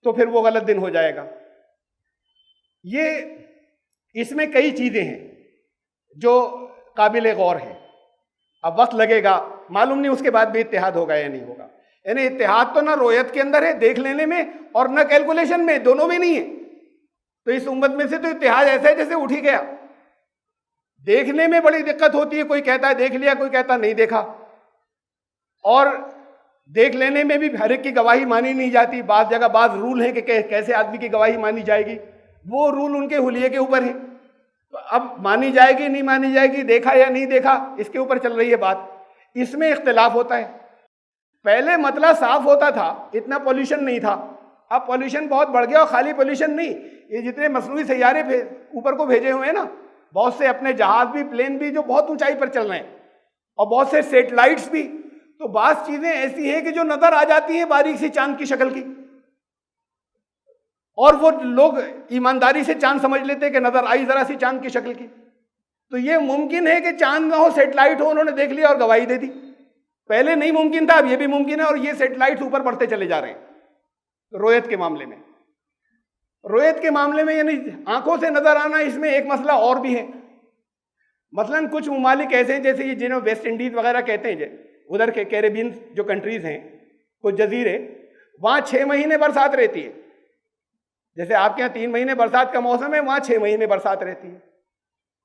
تو پھر وہ غلط دن ہو جائے گا. یہ اس میں کئی چیزیں ہیں جو قابل غور ہیں. اب وقت لگے گا، معلوم نہیں اس کے بعد بھی اتحاد ہوگا یا نہیں ہوگا. یعنی اتحاد تو نہ رویت کے اندر ہے دیکھ لینے میں اور نہ کیلکولیشن میں، دونوں میں نہیں ہے. تو اس امت میں سے تو اتحاد ایسا ہے جیسے اٹھ ہی گیا. دیکھنے میں بڑی دقت ہوتی ہے، کوئی کہتا ہے دیکھ لیا، کوئی کہتا نہیں دیکھا. اور دیکھ لینے میں بھی ہر ایک کی گواہی مانی نہیں جاتی. بعض جگہ بعض رول ہیں کہ کیسے آدمی کی گواہی مانی جائے گی، وہ رول ان کے حلیے کے اوپر ہیں. تو اب مانی جائے گی نہیں مانی جائے گی، دیکھا یا نہیں دیکھا، اس کے اوپر چل رہی ہے بات. اس میں اختلاف ہوتا ہے. پہلے مطلع صاف ہوتا تھا، اتنا پولیوشن نہیں تھا. اب پولیوشن بہت بڑھ گیا، اور خالی پولیوشن نہیں، یہ جتنے مصنوعی سیارے اوپر کو بھیجے ہوئے ہیں نا، بہت سے اپنے جہاز بھی، پلین بھی جو بہت اونچائی پر چل رہے ہیں، اور بہت سے سیٹلائٹس بھی. تو بعض چیزیں ایسی ہیں کہ جو نظر آ جاتی ہیں باریک سی چاند کی شکل کی، اور وہ لوگ ایمانداری سے چاند سمجھ لیتے کہ نظر آئی ذرا سی چاند کی شکل کی. تو یہ ممکن ہے کہ چاند نہ ہو، سیٹلائٹ ہو، انہوں نے دیکھ لیا اور گواہی دے دی. پہلے نہیں ممکن تھا، اب یہ بھی ممکن ہے، اور یہ سیٹلائٹس اوپر بڑھتے چلے جا رہے ہیں. رویت کے معاملے میں یعنی آنکھوں سے نظر آنا، اس میں ایک مسئلہ اور بھی ہے مثلاً کچھ ممالک ایسے ہیں جیسے یہ جنہوں ویسٹ انڈیز وغیرہ کہتے ہیں، ادھر کے کیریبین جو کنٹریز ہیں، کچھ جزیرے، وہاں 6 مہینے برسات رہتی ہے. جیسے آپ کے یہاں 3 مہینے برسات کا موسم ہے، وہاں 6 مہینے برسات رہتی ہے.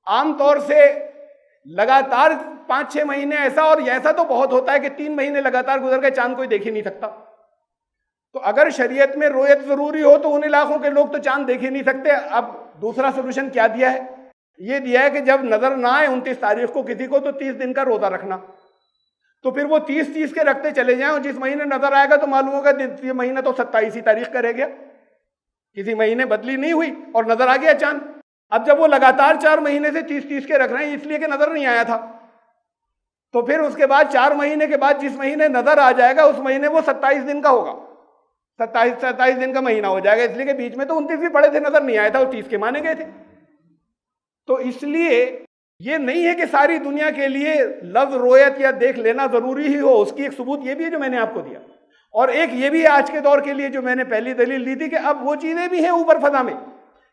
عام طور سے لگاتار 5-6 مہینے ایسا، اور ایسا تو بہت ہوتا ہے کہ 3 مہینے لگاتار گزر گئے، چاند کوئی دیکھ ہی نہیں سکتا. تو اگر شریعت میں رؤیت ضروری ہو تو ان علاقوں کے لوگ تو چاند دیکھ ہی نہیں سکتے. اب دوسرا سولوشن کیا دیا ہے؟ یہ دیا ہے کہ جب نظر نہ آئے 29 تاریخ کو کسی کو تو 30 دن کا روزہ رکھنا. تو پھر وہ 30 کے رکھتے چلے جائیں، اور جس مہینے نظر آئے گا تو معلوم ہوگا یہ مہینہ تو 27 تاریخ کا رہ گیا، کسی مہینے بدلی نہیں ہوئی اور نظر آ گیا چاند. اب جب وہ لگاتار 4 مہینے سے 30 کے رکھ رہے ہیں اس لیے کہ نظر نہیں آیا تھا، تو پھر اس کے بعد 4 مہینے کے بعد جس مہینے نظر آ جائے گا اس مہینے وہ 27 دن کا ہوگا، 27 دن کا مہینہ ہو جائے گا، اس لیے کہ بیچ میں تو 29 بھی پڑے تھے، نظر نہیں آیا تھا، اور 30 کے مانے گئے تھے. تو اس لیے یہ نہیں ہے کہ ساری دنیا کے لیے لفظ رویت یا دیکھ لینا ضروری ہی ہو. اس کی ایک ثبوت یہ بھی ہے جو میں نے آپ کو دیا، اور ایک یہ بھی ہے آج کے دور کے لیے جو میں نے پہلی دلیل دی تھی کہ اب وہ چیزیں بھی ہیں اوپر فضا میں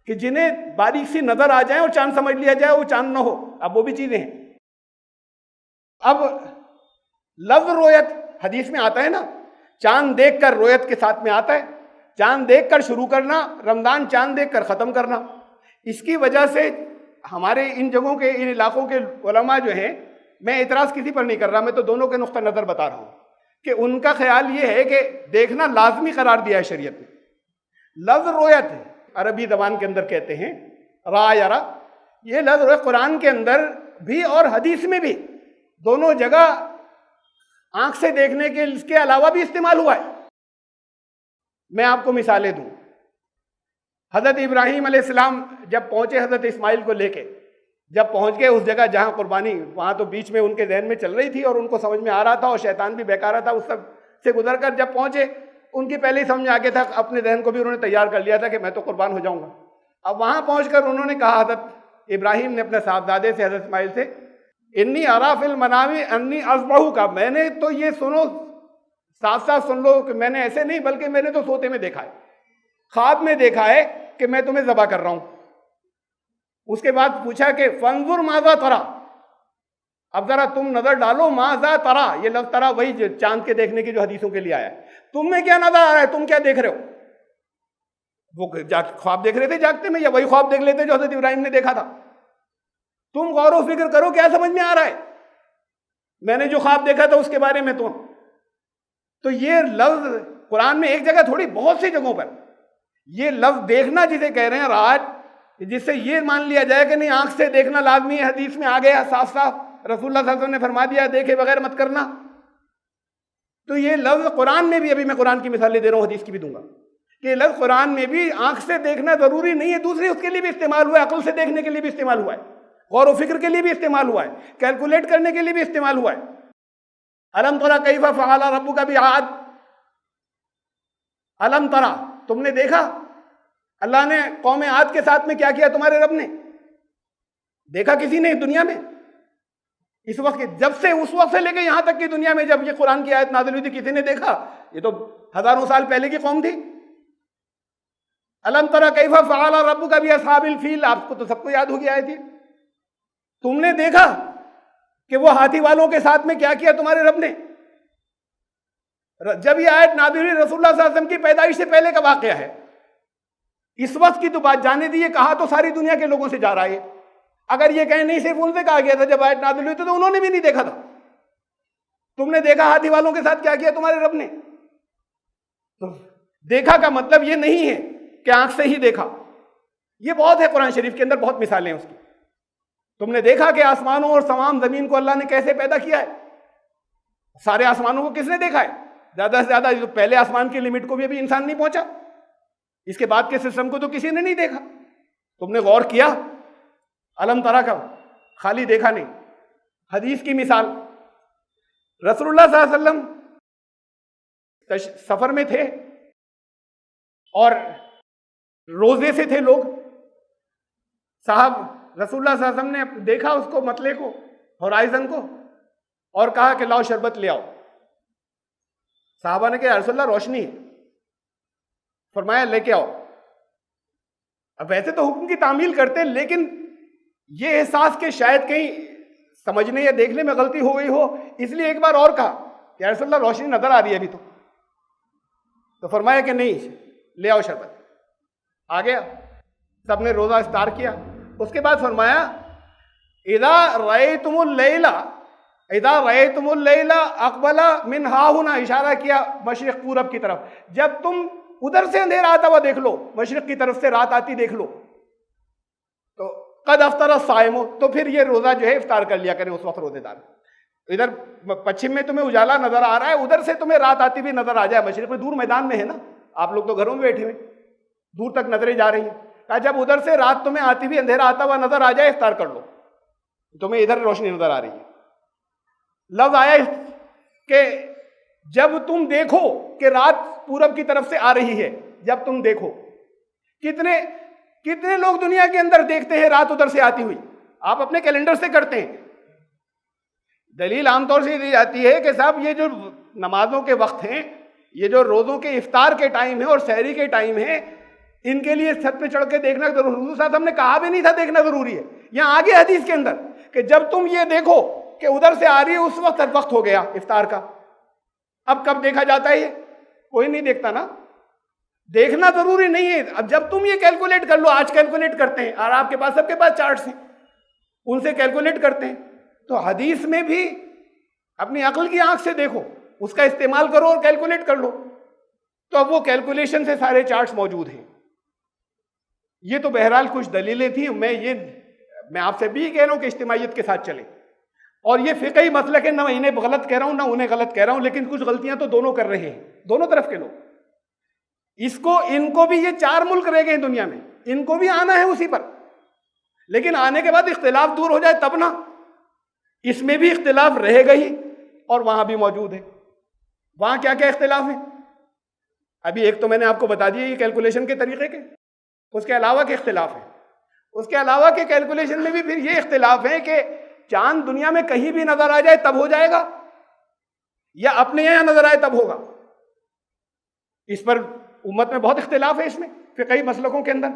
کہ جنہیں باریک سی نظر آ جائیں اور چاند سمجھ لیا جائے وہ چاند نہ ہو، اب وہ بھی چیزیں ہیں. اب لفظ رویت حدیث میں آتا ہے نا، چاند دیکھ کر رویت کے ساتھ میں آتا ہے، چاند دیکھ کر شروع کرنا، رمضان چاند دیکھ کر ختم کرنا. اس کی وجہ سے ہمارے ان جگہوں کے، ان علاقوں کے علماء جو ہیں، میں اعتراض کسی پر نہیں کر رہا، میں تو دونوں کے نقطہ نظر بتا رہا ہوں کہ ان کا خیال یہ ہے کہ دیکھنا لازمی قرار دیا ہے شریعت نے. لفظ رویت عربی زبان کے اندر کہتے ہیں را یرا، یہ لفظ رویت قرآن کے اندر بھی اور حدیث میں بھی دونوں جگہ آنکھ سے دیکھنے کے اس کے علاوہ بھی استعمال ہوا ہے. میں آپ کو مثالیں دوں. حضرت ابراہیم علیہ السلام جب پہنچے حضرت اسماعیل کو لے کے، جب پہنچ گئے اس جگہ جہاں قربانی، وہاں تو بیچ میں ان کے ذہن میں چل رہی تھی اور ان کو سمجھ میں آ رہا تھا، اور شیطان بھی بہکا رہا تھا. اس سب سے گزر کر جب پہنچے ان کی پہلے ہی سمجھ آ گیا تھا، اپنے ذہن کو بھی انہوں نے تیار کر لیا تھا کہ میں تو قربان ہو جاؤں گا. اب وہاں پہنچ کر انہوں نے کہا، حضرت ابراہیم نے اپنے صاحبزادے سے حضرت اسماعیل سے، انی ارا فی المنام انی اذبحک کا، میں نے تو یہ سنو، ساتھ ساتھ سن لو کہ میں نے ایسے نہیں بلکہ میں نے تو سوتے میں دیکھا ہے، خواب میں دیکھا ہے کہ میں تمہیں ذبح کر رہا ہوں. اس کے بعد پوچھا کہ فانظر ماذا ترا، اب ذرا تم نظر ڈالو، ماذا ترا، یہ لفظ ترا وہی چاند کے دیکھنے کی جو حدیثوں کے لیے آیا ہے، تم میں کیا نظر آ رہا ہے، تم کیا دیکھ رہے ہو؟ وہ خواب دیکھ رہے تھے جاگتے میں، یا وہی خواب دیکھ لیتے جو حضرت ابراہیم نے دیکھا تھا؟ تم غور و فکر کرو کیا سمجھ میں آ رہا ہے، میں نے جو خواب دیکھا تھا اس کے بارے میں تم. تو یہ لفظ قرآن میں ایک جگہ تھوڑی، بہت سی جگہوں پر یہ لفظ دیکھنا جسے کہہ رہے ہیں راج، جس سے یہ مان لیا جائے کہ نہیں آنکھ سے دیکھنا لازمی ہے، حدیث میں آ گیا صاف صاف، رسول اللہ صلی اللہ علیہ وسلم نے فرما دیا دیکھے بغیر مت کرنا. تو یہ لفظ قرآن میں بھی، ابھی میں قرآن کی مثالیں دے رہا ہوں، حدیث کی بھی دوں گا، کہ یہ لفظ قرآن میں بھی آنکھ سے دیکھنا ضروری نہیں ہے، دوسری اس کے لیے بھی استعمال ہوا ہے، عقل سے دیکھنے کے لیے بھی استعمال ہوا ہے، غور و فکر کے لیے بھی استعمال ہوا ہے، کیلکولیٹ کرنے کے لیے بھی استعمال ہوا ہے. الم تری کیف فعل ربک بعاد، الم ترا، تم نے دیکھا اللہ نے قوم عاد کے ساتھ میں کیا کیا تمہارے رب نے؟ دیکھا کسی نے دنیا میں اس وقت، جب سے اس وقت سے لے کے یہاں تک کی دنیا میں جب یہ قرآن کی آیت نازل ہوئی تھی کسی نے دیکھا؟ یہ تو ہزاروں سال پہلے کی قوم تھی. الم تری کیف فعل ربک باصحاب الفیل، آپ کو تو سب کو یاد ہوگی آیت. تم نے دیکھا کہ وہ ہاتھی والوں کے ساتھ میں کیا کیا تمہارے رب نے؟ جب یہ آیت نازل ہوئی رسول اللہ صلی اللہ علیہ وسلم کی پیدائش سے پہلے کا واقعہ ہے. اس وقت کی تو بات جانے دی، یہ کہا تو ساری دنیا کے لوگوں سے جا رہا ہے. اگر یہ کہیں نہیں صرف ان سے کہا گیا تھا جب آیت نازل ہوئی تھی تو انہوں نے بھی نہیں دیکھا تھا. تم نے دیکھا ہاتھی والوں کے ساتھ کیا کیا تمہارے رب نے؟ تو دیکھا کا مطلب یہ نہیں ہے کہ آنکھ سے ہی دیکھا، یہ بہت ہے قرآن شریف کے اندر، بہت مثالیں ہیں اس کی. تم نے دیکھا کہ آسمانوں اور تمام زمین کو اللہ نے کیسے پیدا کیا ہے؟ سارے آسمانوں کو کس نے دیکھا ہے؟ زیادہ سے زیادہ جو پہلے آسمان کی لمٹ کو بھی ابھی انسان نہیں پہنچا، اس کے بعد کے سسٹم کو تو کسی نے نہیں دیکھا. تم نے غور کیا؟ علم ترا کا خالی دیکھا نہیں. حدیث کی مثال، رسول اللہ صلی اللہ علیہ وسلم سفر میں تھے اور روزے سے تھے لوگ. صاحب رسول اللہ صلی اللہ علیہ وسلم نے دیکھا اس کو، مطلع کو، ہورائزن کو، اور کہا کہ لاؤ شربت لے آؤ. صحابہ نے کہا رسول اللہ روشنی ہے، فرمایا لے کے آؤ. اب ویسے تو حکم کی تعمیل کرتے لیکن یہ احساس کہ شاید کہیں سمجھنے یا دیکھنے میں غلطی ہو گئی ہو، اس لیے ایک بار اور کہا کہ یا رسول اللہ روشنی نظر آ رہی ہے ابھی تو فرمایا کہ نہیں، لے آؤ شربت. آ گیا، سب نے روزہ افطار کیا. اس کے بعد فرمایا اذا رأیتم اللیل اقبل من ہاہنا، اشارہ کیا مشرق پورب کی طرف. جب تم ادھر سے اندھیرا آتا ہوا دیکھ لو، مشرق کی طرف سے رات آتی دیکھ لو، تو قد افطر الصائم، تو پھر یہ روزہ جو ہے افطار کر لیا کریں اس وقت روزے دار. ادھر پچھم میں تمہیں اجالا نظر آ رہا ہے، ادھر سے تمہیں رات آتی بھی نظر آ جائے. مشرق میں دور میدان میں ہے نا، آپ لوگ تو گھروں میں بیٹھے ہوئے، دور تک نظریں جا رہی ہیں. کہا جب ادھر سے رات تمہیں آتی ہوئی اندھیرا آتا ہوا نظر آ جائے افطار کر لو، تمہیں ادھر روشنی نظر آ رہی ہے. لفظ آیا کہ جب تم دیکھو کہ رات پورب کی طرف سے آ رہی ہے، جب تم دیکھو. کتنے لوگ دنیا کے اندر دیکھتے ہیں رات ادھر سے آتی ہوئی؟ آپ اپنے کیلنڈر سے کرتے ہیں. دلیل عام طور سے دی جاتی ہے کہ صاحب یہ جو نمازوں کے وقت ہیں، یہ جو روزوں کے افطار کے ٹائم ہے اور سحری کے ٹائم ہے، ان کے لیے چھت پہ چڑھ کے دیکھنا ضروری. حضور صلی اللہ علیہ وسلم نے کہا بھی نہیں تھا دیکھنا ضروری ہے. یہاں آگے حدیث کے اندر کہ جب تم یہ دیکھو کہ ادھر سے آ رہی ہے، اس وقت ہو گیا افطار کا. اب کب دیکھا جاتا ہے؟ یہ کوئی نہیں دیکھتا نا، دیکھنا ضروری نہیں ہے. اب جب تم یہ کیلکولیٹ کر لو، آج کیلکولیٹ کرتے ہیں اور آپ کے پاس سب کے پاس چارٹس ہیں، ان سے کیلکولیٹ کرتے ہیں. تو حدیث میں بھی اپنی عقل کی آنکھ سے دیکھو، اس کا استعمال کرو اور کیلکولیٹ کر لو. تو اب وہ کیلکولیشن سے سارے چارٹس موجود ہیں. یہ تو بہرحال کچھ دلیلیں تھیں. میں آپ سے بھی کہہ رہا ہوں کہ اجتماعیت کے ساتھ چلیں. اور یہ فقہی مسلک ہے، نہ انہیں غلط کہہ رہا ہوں نہ انہیں غلط کہہ رہا ہوں، لیکن کچھ غلطیاں تو دونوں کر رہے ہیں، دونوں طرف کے لوگ. ان کو بھی یہ 4 ملک رہ گئے ہیں دنیا میں، ان کو بھی آنا ہے اسی پر، لیکن آنے کے بعد اختلاف دور ہو جائے تب نا. اس میں بھی اختلاف رہے گا ہی، اور وہاں بھی موجود ہے. وہاں کیا کیا اختلاف ہیں؟ ابھی ایک تو میں نے آپ کو بتا دیا یہ کیلکولیشن کے طریقے کے، اس کے علاوہ کے اختلاف ہیں. اس کے علاوہ کے کیلکولیشن میں بھی پھر یہ اختلاف ہے کہ چاند دنیا میں کہیں بھی نظر آ جائے تب ہو جائے گا، یا اپنے یہاں نظر آئے تب ہوگا. اس پر امت میں بہت اختلاف ہے، اس میں فقہی مسلکوں کے اندر.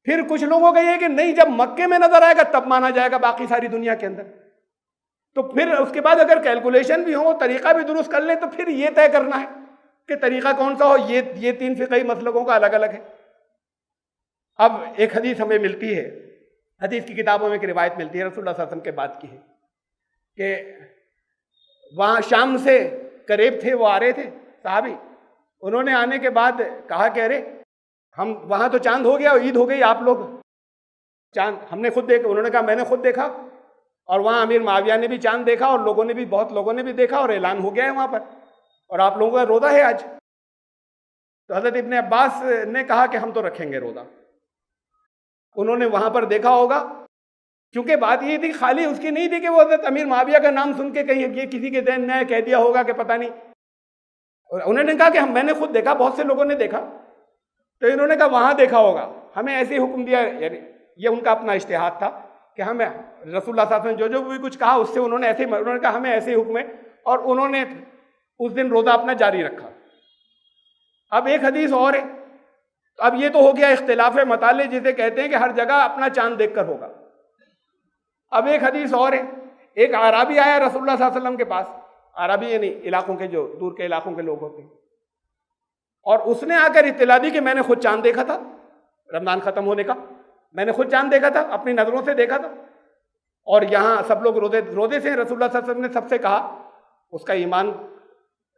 پھر کچھ لوگوں کا یہ کہ نہیں، جب مکے میں نظر آئے گا تب مانا جائے گا باقی ساری دنیا کے اندر. تو پھر اس کے بعد اگر کیلکولیشن بھی ہو، طریقہ بھی درست کر لیں، تو پھر یہ طے کرنا ہے کہ طریقہ کون سا ہو. یہ 3 فقہی مسلکوں کا الگ الگ ہے. اب ایک حدیث ہمیں ملتی ہے، حدیث کی کتابوں میں ایک روایت ملتی ہے، رسول اللہ صلی اللہ علیہ وسلم کے بات کی ہے کہ وہاں شام سے قریب تھے، وہ آ رہے تھے صحابی. انہوں نے آنے کے بعد کہا کہ ارے ہم وہاں تو چاند ہو گیا، عید ہو گئی، آپ لوگ چاند ہم نے خود دیکھا. انہوں نے کہا میں نے خود دیکھا، اور وہاں امیر معاویہ نے بھی چاند دیکھا، اور بہت لوگوں نے بھی دیکھا، اور اعلان ہو گیا ہے وہاں پر، اور آپ لوگوں کا روزہ ہے آج. تو حضرت ابن عباس نے کہا کہ ہم تو رکھیں گے روزہ. انہوں نے وہاں پر دیکھا ہوگا، کیونکہ بات یہ تھی خالی اس کی نہیں تھی کہ وہ حضرت امیر معاویہ کا نام سن کے کہیں یہ کسی کے ذہن میں کہہ دیا ہوگا کہ پتہ نہیں. اور انہوں نے کہا کہ میں نے خود دیکھا، بہت سے لوگوں نے دیکھا. تو انہوں نے کہا وہاں دیکھا ہوگا، ہمیں ایسے ہی حکم دیا. یعنی یہ ان کا اپنا اجتہاد تھا کہ ہمیں رسول اللہ صلی اللہ علیہ وسلم جو بھی کچھ کہا اس سے انہوں نے کہا ہمیں ایسے ہی حکم ہے، اور انہوں نے اس دن روزہ اپنا جاری رکھا. اب ایک حدیث اور ہے. اب یہ تو ہو گیا اختلاف مطالع، جسے کہتے ہیں کہ ہر جگہ اپنا چاند دیکھ کر ہوگا. اب ایک حدیث اور ہے. ایک اعرابی آیا رسول اللہ صلی اللہ علیہ وسلم کے پاس. عربی یعنی علاقوں کے جو دور کے علاقوں کے لوگ ہوتے ہیں. اور اس نے آ کر اطلاع دی کہ میں نے خود چاند دیکھا تھا رمضان ختم ہونے کا، میں نے خود چاند دیکھا تھا، اپنی نظروں سے دیکھا تھا. اور یہاں سب لوگ روزے سے. رسول اللہ صلی اللہ علیہ وسلم نے سب سے کہا، اس کا ایمان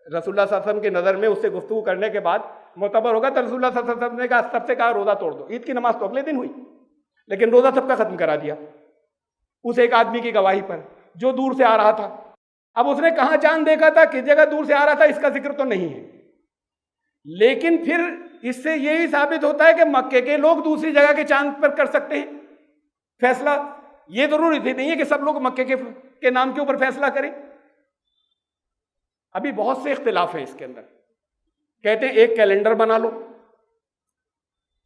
رسول اللہ صلی اللہ علیہ وسلم کی نظر میں اس سے گفتگو کرنے کے بعد معتبر ہوگا. تو رسول اللہ صلی اللہ علیہ وسلم نے کہا سب سے کہا روزہ توڑ دو. عید کی نماز تو اگلے دن ہوئی، لیکن روزہ سب کا ختم کرا دیا اس ایک آدمی کی گواہی پر جو دور سے آ رہا تھا. اب اس نے کہاں چاند دیکھا تھا، کس جگہ دور سے آ رہا تھا، اس کا ذکر تو نہیں ہے. لیکن پھر اس سے یہی ثابت ہوتا ہے کہ مکے کے لوگ دوسری جگہ کے چاند پر کر سکتے ہیں فیصلہ. یہ ضروری نہیں ہے کہ سب لوگ مکے کے نام کے اوپر فیصلہ کریں. ابھی بہت سے اختلاف ہیں اس کے اندر. کہتے ہیں ایک کیلنڈر بنا لو.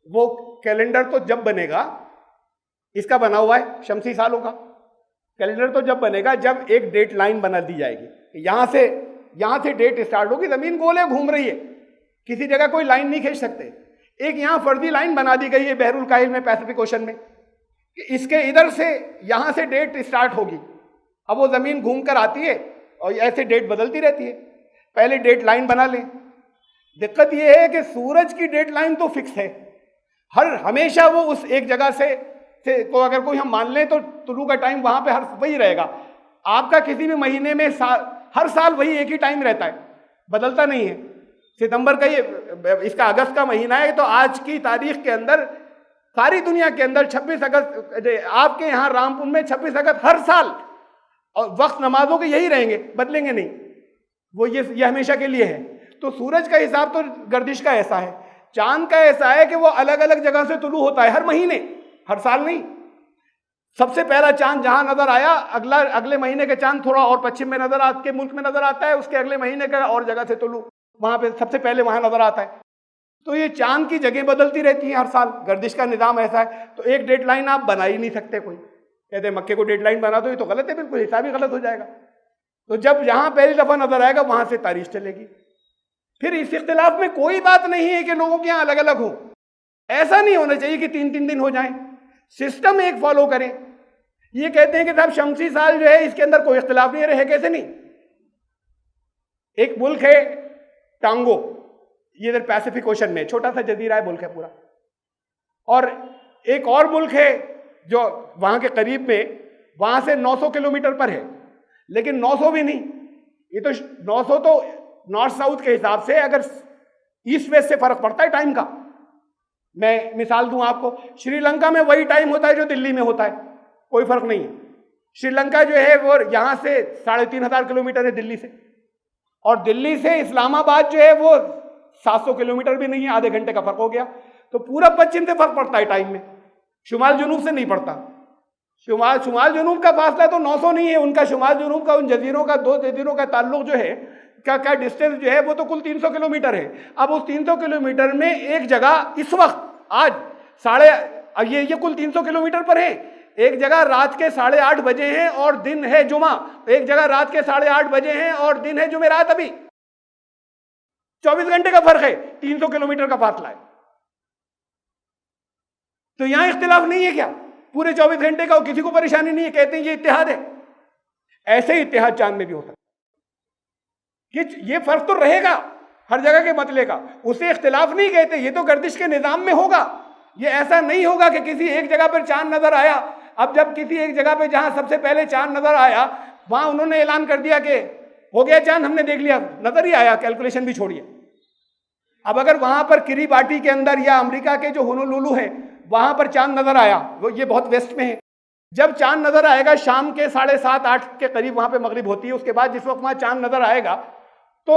وہ کیلنڈر تو جب بنے گا، اس کا بنا ہوا ہے شمسی سالوں کا. کیلنڈر تو جب بنے گا جب ایک ڈیٹ لائن بنا دی جائے گی، یہاں سے ڈیٹ اسٹارٹ ہوگی. زمین گول ہے، گھوم رہی ہے، کسی جگہ کوئی لائن نہیں کھینچ سکتے. ایک یہاں فرضی لائن بنا دی گئی ہے بحر الکاہل میں، پیسفک اوشن میں، کہ اس کے ادھر سے یہاں سے ڈیٹ اسٹارٹ ہوگی، اب وہ زمین گھوم کر آتی ہے اور ایسے ڈیٹ بدلتی رہتی ہے، پہلے ڈیٹ لائن بنا لیں۔ دقت یہ ہے کہ سورج کی ڈیٹ لائن تو فکس ہے، ہمیشہ وہ اس ایک جگہ سے کو اگر کوئی ہم مان لیں تو طلوع کا ٹائم وہاں پہ وہی رہے گا۔ آپ کا کسی بھی مہینے میں ہر سال وہی ایک ہی ٹائم رہتا ہے، بدلتا نہیں ہے۔ ستمبر کا اس کا اگست کا مہینہ ہے، تو آج کی تاریخ کے اندر ساری دنیا کے اندر 26 اگست، آپ کے یہاں رامپور میں 26 اگست ہر سال، اور وقت نمازوں کے یہی رہیں گے، بدلیں گے نہیں، وہ یہ ہمیشہ کے لیے ہے۔ تو سورج کا حساب تو گردش کا ایسا ہے، چاند کا ایسا ہے کہ وہ الگ الگ جگہ سے طلوع ہوتا ہے ہر مہینے، ہر سال نہیں۔ سب سے پہلا چاند جہاں نظر آیا، اگلے مہینے کا چاند تھوڑا اور پچھم میں نظر کے ملک میں نظر آتا ہے، اس کے اگلے مہینے کا اور جگہ سے طلوع وہاں پہ سب سے پہلے وہاں نظر آتا ہے۔ تو یہ چاند کی جگہ بدلتی رہتی ہیں ہر سال، گردش کا نظام ایسا ہے۔ تو ایک ڈیٹ لائن آپ بنا ہی نہیں سکتے، کوئی کہتے ہیں مکے کو ڈیٹ لائن بنا دو، یہ تو غلط ہے، بالکل حساب ہی غلط ہو جائے گا۔ تو جب یہاں پہلی دفعہ نظر آئے گا وہاں سے تاریخ چلے گی۔ پھر اس اختلاف میں کوئی بات نہیں ہے کہ لوگوں کے یہاں الگ الگ ہو، ایسا نہیں ہونا چاہیے کہ 3 دن ہو جائیں، سسٹم ایک فالو کریں۔ یہ کہتے ہیں کہ صاحب شمسی سال جو ہے اس کے اندر کوئی اختلاف نہیں رہے، کیسے نہیں؟ ایک ملک ہے ٹانگو، یہ ادھر پیسیفک اوشن میں چھوٹا سا جزیرہ ہے، ملک ہے پورا، اور ایک اور ملک ہے جو وہاں کے قریب میں، وہاں سے 900 کلومیٹر پر ہے، لیکن 900 بھی نہیں، یہ تو 900 تو نارتھ ساؤتھ کے حساب سے، اگر ایسٹ ویسٹ سے فرق پڑتا ہے ٹائم کا۔ میں مثال دوں آپ کو، شری لنکا میں وہی ٹائم ہوتا ہے جو دلی میں ہوتا ہے، کوئی فرق نہیں ہے۔ شری لنکا جو ہے وہ یہاں سے 3500 کلومیٹر ہے دلی سے، اور دلی سے اسلام آباد جو ہے وہ 700 کلومیٹر بھی نہیں ہے، آدھے گھنٹے کا فرق ہو گیا۔ تو پورا پچھم سے فرق پڑتا ہے ٹائم میں، شمال جنوب سے نہیں پڑتا۔ شمال جنوب کا فاصلہ تو 900 نہیں ہے، ان کا شمال جنوب کا ان جزیروں کا، 2 جزیروں کا تعلق جو ہے کا ڈسٹینس جو ہے وہ تو کل 300 کلومیٹر ہے۔ اب اس 300 کلومیٹر میں ایک جگہ اس وقت آج یہ کل 300 کلومیٹر پر ہے، ایک جگہ رات کے 8:30 بجے ہیں اور دن ہے جمعہ، ایک جگہ رات کے 8:30 بجے ہیں اور دن ہے جمعرات، ابھی 24 گھنٹے کا فرق ہے، 300 کلومیٹر کا فاصلہ ہے۔ تو یہاں اختلاف نہیں ہے کیا؟ پورے 24 گھنٹے کا، کسی کو پریشانی نہیں ہے، کہتے ہیں یہ اتحاد ہے۔ ایسے ہی اتحاد چاند میں بھی ہو سکتا ہے، یہ فرق تو رہے گا ہر جگہ کے مسئلے کا، اسے اختلاف نہیں کہتے، یہ تو گردش کے نظام میں ہوگا۔ یہ ایسا نہیں ہوگا کہ کسی ایک جگہ پر چاند نظر آیا، اب جب کسی ایک جگہ پہ جہاں سب سے پہلے چاند نظر آیا وہاں انہوں نے اعلان کر دیا کہ ہو گیا چاند، ہم نے دیکھ لیا، نظر ہی آیا، کیلکولیشن بھی چھوڑیے۔ اب اگر وہاں پر کریباٹی کے اندر یا امریکہ کے جو ہونولولو ہے وہاں پر چاند نظر آیا، یہ بہت ویسٹ میں ہے، جب چاند نظر آئے گا شام کے 7:30 8 کے قریب، وہاں پہ مغرب ہوتی ہے، اس کے بعد جس وقت وہاں چاند نظر آئے گا تو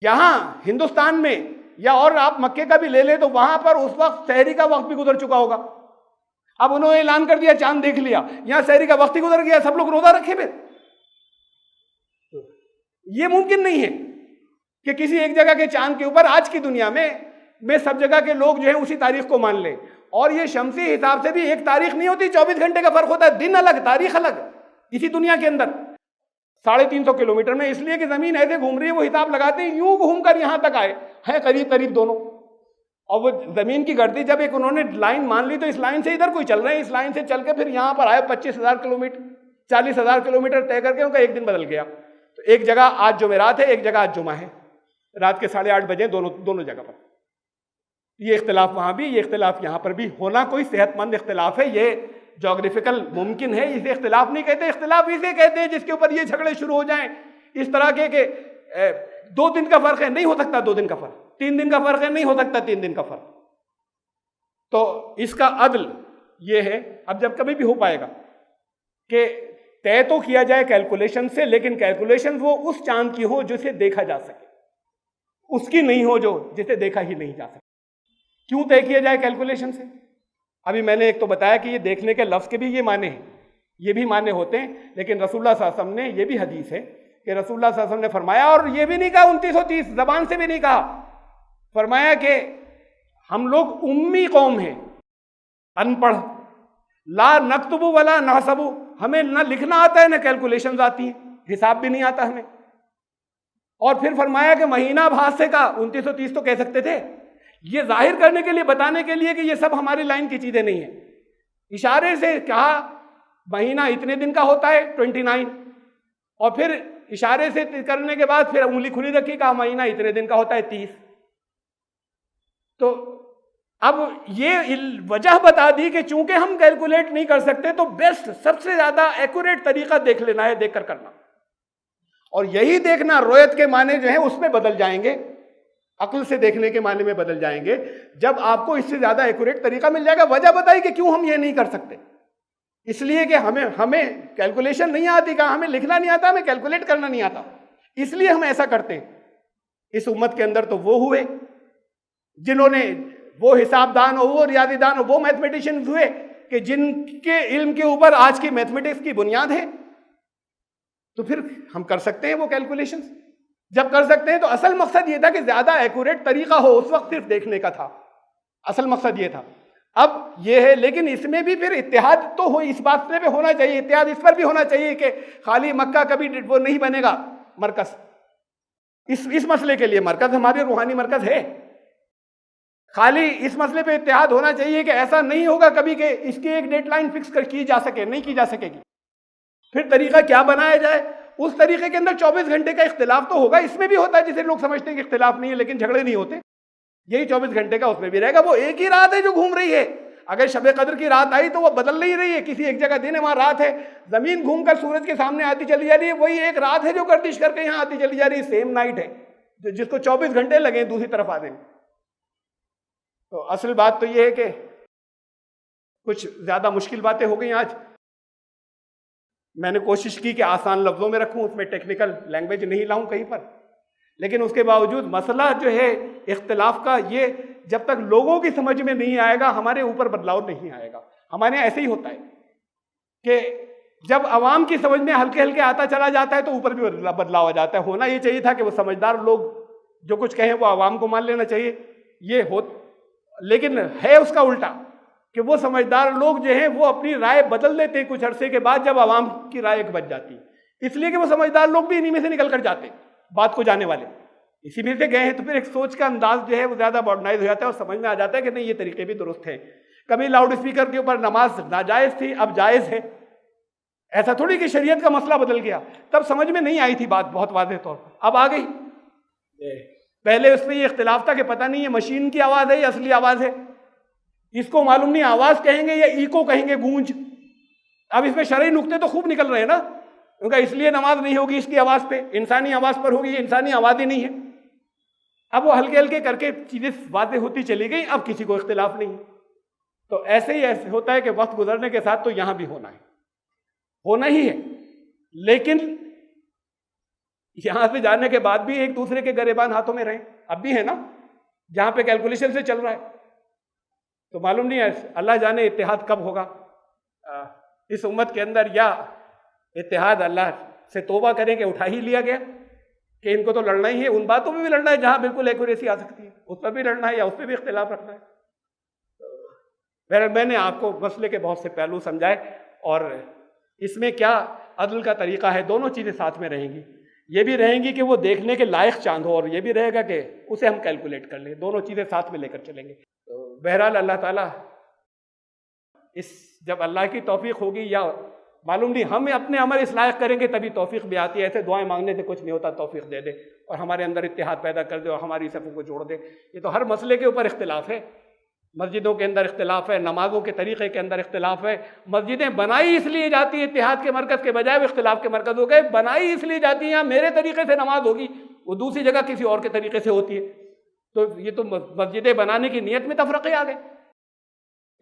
یہاں ہندوستان میں یا اور آپ مکے کا بھی لے لیں تو وہاں پر اس وقت سحری کا وقت بھی گزر چکا ہوگا۔ اب انہوں نے اعلان کر دیا چاند دیکھ لیا، یہاں سحری کا وقت ہی گزر گیا، سب لوگ روزہ رکھے پھر۔ یہ ممکن نہیں ہے کہ کسی ایک جگہ کے چاند کے اوپر آج کی دنیا میں سب جگہ کے لوگ جو ہیں اسی تاریخ کو مان لیں، اور یہ شمسی حساب سے بھی ایک تاریخ نہیں ہوتی، 24 گھنٹے کا فرق ہوتا ہے، دن الگ تاریخ الگ اسی دنیا کے اندر 350 کلومیٹر میں، اس لیے کہ زمین ایسے گھوم رہی ہے، وہ حساب لگاتے ہیں یوں گھوم کر یہاں تک آئے ہیں، قریب قریب دونوں، اور وہ زمین کی گردش جب ایک انہوں نے لائن مان لی تو اس لائن سے ادھر کوئی چل رہے ہیں، اس لائن سے چل کے پھر یہاں پر آئے 25,000 کلومیٹر 40,000 کلومیٹر طے کر کے ان کا ایک دن بدل گیا۔ تو ایک جگہ آج جمعرات ہے، ایک جگہ آج جمعہ ہے، رات کے 8:30 بجے دونوں جگہ پر۔ یہ اختلاف وہاں بھی، یہ اختلاف یہاں پر بھی ہونا کوئی صحت مند اختلاف ہے، یہ جغرافیکل ممکن ہے، اسے اختلاف نہیں کہتے، اختلاف اسے کہتے ہیں جس کے اوپر یہ جھگڑے شروع ہو جائیں اس طرح کے کہ 2 دن کا فرق ہے، نہیں ہو سکتا 2 دن کا فرق، 3 دن کا فرق ہے، نہیں ہو سکتا 3 دن کا فرق۔ تو اس کا عدل یہ ہے، اب جب کبھی بھی ہو پائے گا کہ طے تو کیا جائے کیلکولیشن سے، لیکن کیلکولیشن وہ اس چاند کی ہو جسے دیکھا جا سکے، اس کی نہیں ہو جو جسے دیکھا ہی نہیں جا سکے۔ کیوں طے کیا جائے کیلکولیشن سے؟ ابھی میں نے ایک تو بتایا کہ یہ دیکھنے کے لفظ کے بھی یہ معنی ہیں، یہ بھی معنی ہوتے ہیں، لیکن رسول اللہ صلی اللہ علیہ وسلم نے، یہ بھی حدیث ہے کہ رسول اللہ صلی اللہ علیہ وسلم نے فرمایا، اور یہ بھی نہیں کہا 2930 زبان سے بھی نہیں کہا، فرمایا کہ ہم لوگ امی قوم ہیں، ان پڑھ، لا نکتب ولا نحسب، ہمیں نہ لکھنا آتا ہے نہ کیلکولیشنز آتی ہیں، حساب بھی نہیں آتا ہمیں۔ اور پھر فرمایا کہ مہینہ بھاس سے کا 2930 تو کہہ سکتے تھے، یہ ظاہر کرنے کے لیے، بتانے کے لیے کہ یہ سب ہماری لائن کی چیزیں نہیں ہیں، اشارے سے کہا مہینہ اتنے دن کا ہوتا ہے 29، اور پھر اشارے سے کرنے کے بعد پھر انگلی کھلی رکھی، کہا مہینہ اتنے دن کا ہوتا ہے 30۔ تو اب یہ وجہ بتا دی کہ چونکہ ہم کیلکولیٹ نہیں کر سکتے تو بیسٹ، سب سے زیادہ ایکوریٹ طریقہ دیکھ لینا ہے، دیکھ کر کرنا، اور یہی دیکھنا رویت کے معنی جو ہیں اس میں بدل جائیں گے، عقل سے دیکھنے کے معنی میں بدل جائیں گے جب آپ کو اس سے زیادہ ایکوریٹ طریقہ مل جائے گا۔ وجہ بتائی کہ کیوں ہم یہ نہیں کر سکتے، اس لیے کہ ہمیں کیلکولیشن نہیں آتی، کہا ہمیں لکھنا نہیں آتا، ہمیں کیلکولیٹ کرنا نہیں آتا، اس لیے ہم ایسا کرتے ہیں۔ اس امت کے اندر تو وہ ہوئے جنہوں نے، وہ حساب دان ہو، وہ ریاضی دان ہو، وہ میتھمیٹیشنز ہوئے کہ جن کے علم کے اوپر آج کی میتھمیٹکس کی بنیاد ہے، تو پھر ہم کر سکتے ہیں وہ کیلکولیشنز۔ جب کر سکتے ہیں تو اصل مقصد یہ تھا کہ زیادہ ایکوریٹ طریقہ ہو، اس وقت صرف دیکھنے کا تھا، اصل مقصد یہ تھا۔ اب یہ ہے، لیکن اس میں بھی پھر اتحاد تو ہو، اس بات پہ ہونا چاہیے، اتحاد اس پر بھی ہونا چاہیے کہ خالی مکہ کبھی وہ نہیں بنے گا مرکز، اس مسئلے کے لیے مرکز ہمارے روحانی مرکز ہے، خالی اس مسئلے پہ اتحاد ہونا چاہیے کہ ایسا نہیں ہوگا کبھی کہ اس کی ایک ڈیڈ لائن فکس کی جا سکے، نہیں کی جا سکے گی، پھر طریقہ کیا بنایا جائے، اس طریقے کے اندر 24 گھنٹے کا اختلاف تو ہوگا، اس میں بھی ہوتا ہے، جسے لوگ سمجھتے ہیں کہ اختلاف نہیں ہے لیکن جھگڑے نہیں ہوتے، یہی 24 گھنٹے کا اس میں بھی رہے گا۔ وہ ایک ہی رات ہے جو گھوم رہی ہے، اگر شب قدر کی رات آئی تو وہ بدل نہیں رہی ہے، کسی ایک جگہ دن ہے وہاں رات ہے، زمین گھوم کر سورج کے سامنے آتی چلی جا رہی ہے، وہی ایک رات ہے جو گردش کر کے یہاں آتی چلی جا رہی ہے، سیم نائٹ ہے جس کو 24 گھنٹے لگے دوسری طرف آنے میں۔ تو اصل بات تو یہ ہے کہ کچھ زیادہ مشکل باتیں ہو گئی آج، میں نے کوشش کی کہ آسان لفظوں میں رکھوں، اس میں ٹیکنیکل لینگویج نہیں لاؤں کہیں پر، لیکن اس کے باوجود مسئلہ جو ہے اختلاف کا، یہ جب تک لوگوں کی سمجھ میں نہیں آئے گا ہمارے اوپر بدلاؤ نہیں آئے گا۔ ہمارے ایسے ہی ہوتا ہے کہ جب عوام کی سمجھ میں ہلکے ہلکے آتا چلا جاتا ہے تو اوپر بھی بدلاؤ آ جاتا ہے۔ ہونا یہ چاہیے تھا کہ وہ سمجھدار لوگ جو کچھ کہیں وہ عوام کو مان لینا چاہیے، یہ ہو، لیکن ہے اس کا الٹا کہ وہ سمجھدار لوگ جو ہیں وہ اپنی رائے بدل دیتے ہیں کچھ عرصے کے بعد جب عوام کی رائے ایک بچ جاتی ہے، اس لیے کہ وہ سمجھدار لوگ بھی انہی میں سے نکل کر جاتے ہیں، بات کو جانے والے اسی میں سے گئے ہیں، تو پھر ایک سوچ کا انداز جو ہے وہ زیادہ ماڈرنائز ہو جاتا ہے اور سمجھ میں آ جاتا ہے کہ نہیں یہ طریقے بھی درست ہیں۔ کبھی لاؤڈ اسپیکر کے اوپر نماز ناجائز تھی، اب جائز ہے، ایسا تھوڑی کہ شریعت کا مسئلہ بدل گیا، تب سمجھ میں نہیں آئی تھی بات بہت واضح طور پر، اب آ گئی۔ پہلے اس میں یہ اختلاف تھا کہ پتہ نہیں یہ مشین کی آواز ہے یا اصلی آواز ہے، اس کو معلوم نہیں آواز کہیں گے یا ایکو کہیں گے، گونج۔ اب اس میں شرعی نقطے تو خوب نکل رہے ہیں نا، ان کا اس لیے نماز نہیں ہوگی اس کی آواز پہ، انسانی آواز پر ہوگی، یہ انسانی آواز ہی نہیں ہے۔ اب وہ ہلکے ہلکے کر کے چیزیں واضح ہوتی چلی گئی، اب کسی کو اختلاف نہیں۔ تو ایسے ہی ایسے ہوتا ہے کہ وقت گزرنے کے ساتھ تو یہاں بھی ہونا ہی ہے، لیکن یہاں سے جانے کے بعد بھی ایک دوسرے کے گریبان ہاتھوں میں رہیں، اب بھی ہے نا، جہاں پہ کیلکولیشن سے چل رہا ہے، تو معلوم نہیں ہے اللہ جانے اتحاد کب ہوگا اس امت کے اندر، یا اتحاد اللہ سے توبہ کریں کہ اٹھا ہی لیا گیا کہ ان کو تو لڑنا ہی ہے، ان باتوں میں بھی لڑنا ہے جہاں بالکل ایکوریسی آ سکتی ہے، اس پر بھی لڑنا ہے یا اس پہ بھی اختلاف رکھنا ہے۔ بہرحال میں نے آپ کو مسئلے کے بہت سے پہلو سمجھائے، اور اس میں کیا عدل کا طریقہ ہے، دونوں چیزیں ساتھ میں رہیں گی، یہ بھی رہیں گی کہ وہ دیکھنے کے لائق چاند ہو، اور یہ بھی رہے گا کہ اسے ہم کیلکولیٹ کر لیں، دونوں چیزیں ساتھ میں لے کر چلیں گے۔ تو بہرحال اللہ تعالیٰ جب اللہ کی توفیق ہوگی، یا معلوم نہیں ہم اپنے عمل اس لائق کریں گے تبھی توفیق بھی آتی ہے، ایسے دعائیں مانگنے سے کچھ نہیں ہوتا، توفیق دے دے اور ہمارے اندر اتحاد پیدا کر دے اور ہماری صفوں کو جوڑ دے۔ یہ تو ہر مسئلے کے اوپر اختلاف ہے، مسجدوں کے اندر اختلاف ہے، نمازوں کے طریقے کے اندر اختلاف ہے، مسجدیں بنائی اس لیے جاتی ہیں اتحاد کے مرکز کے بجائے وہ اختلاف کے مرکز ہو گئے، بنائی اس لیے جاتی ہیں میرے طریقے سے نماز ہوگی، وہ دوسری جگہ کسی اور کے طریقے سے ہوتی ہے، تو یہ تو مسجدیں بنانے کی نیت میں تفرقے آ گئے،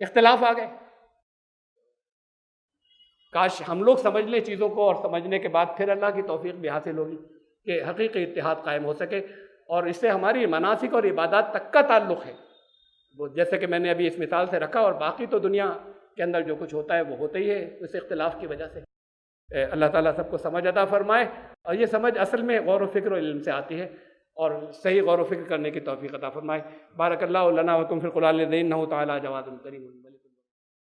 اختلاف آ گئے۔ کاش ہم لوگ سمجھ لیں چیزوں کو، اور سمجھنے کے بعد پھر اللہ کی توفیق بھی حاصل ہوگی کہ حقیقی اتحاد قائم ہو سکے، اور اس سے ہماری مناسک اور عبادات تک کا تعلق ہے، وہ جیسے کہ میں نے ابھی اس مثال سے رکھا، اور باقی تو دنیا کے اندر جو کچھ ہوتا ہے وہ ہوتا ہی ہے اس اختلاف کی وجہ سے۔ اللہ تعالیٰ سب کو سمجھ عطا فرمائے، اور یہ سمجھ اصل میں غور و فکر و علم سے آتی ہے، اور صحیح غور و فکر کرنے کی توفیق عطا فرمائے۔ بارک اللہ لنا و لکم فی القرآن العظیم، انہ تعالیٰ جواد کریم۔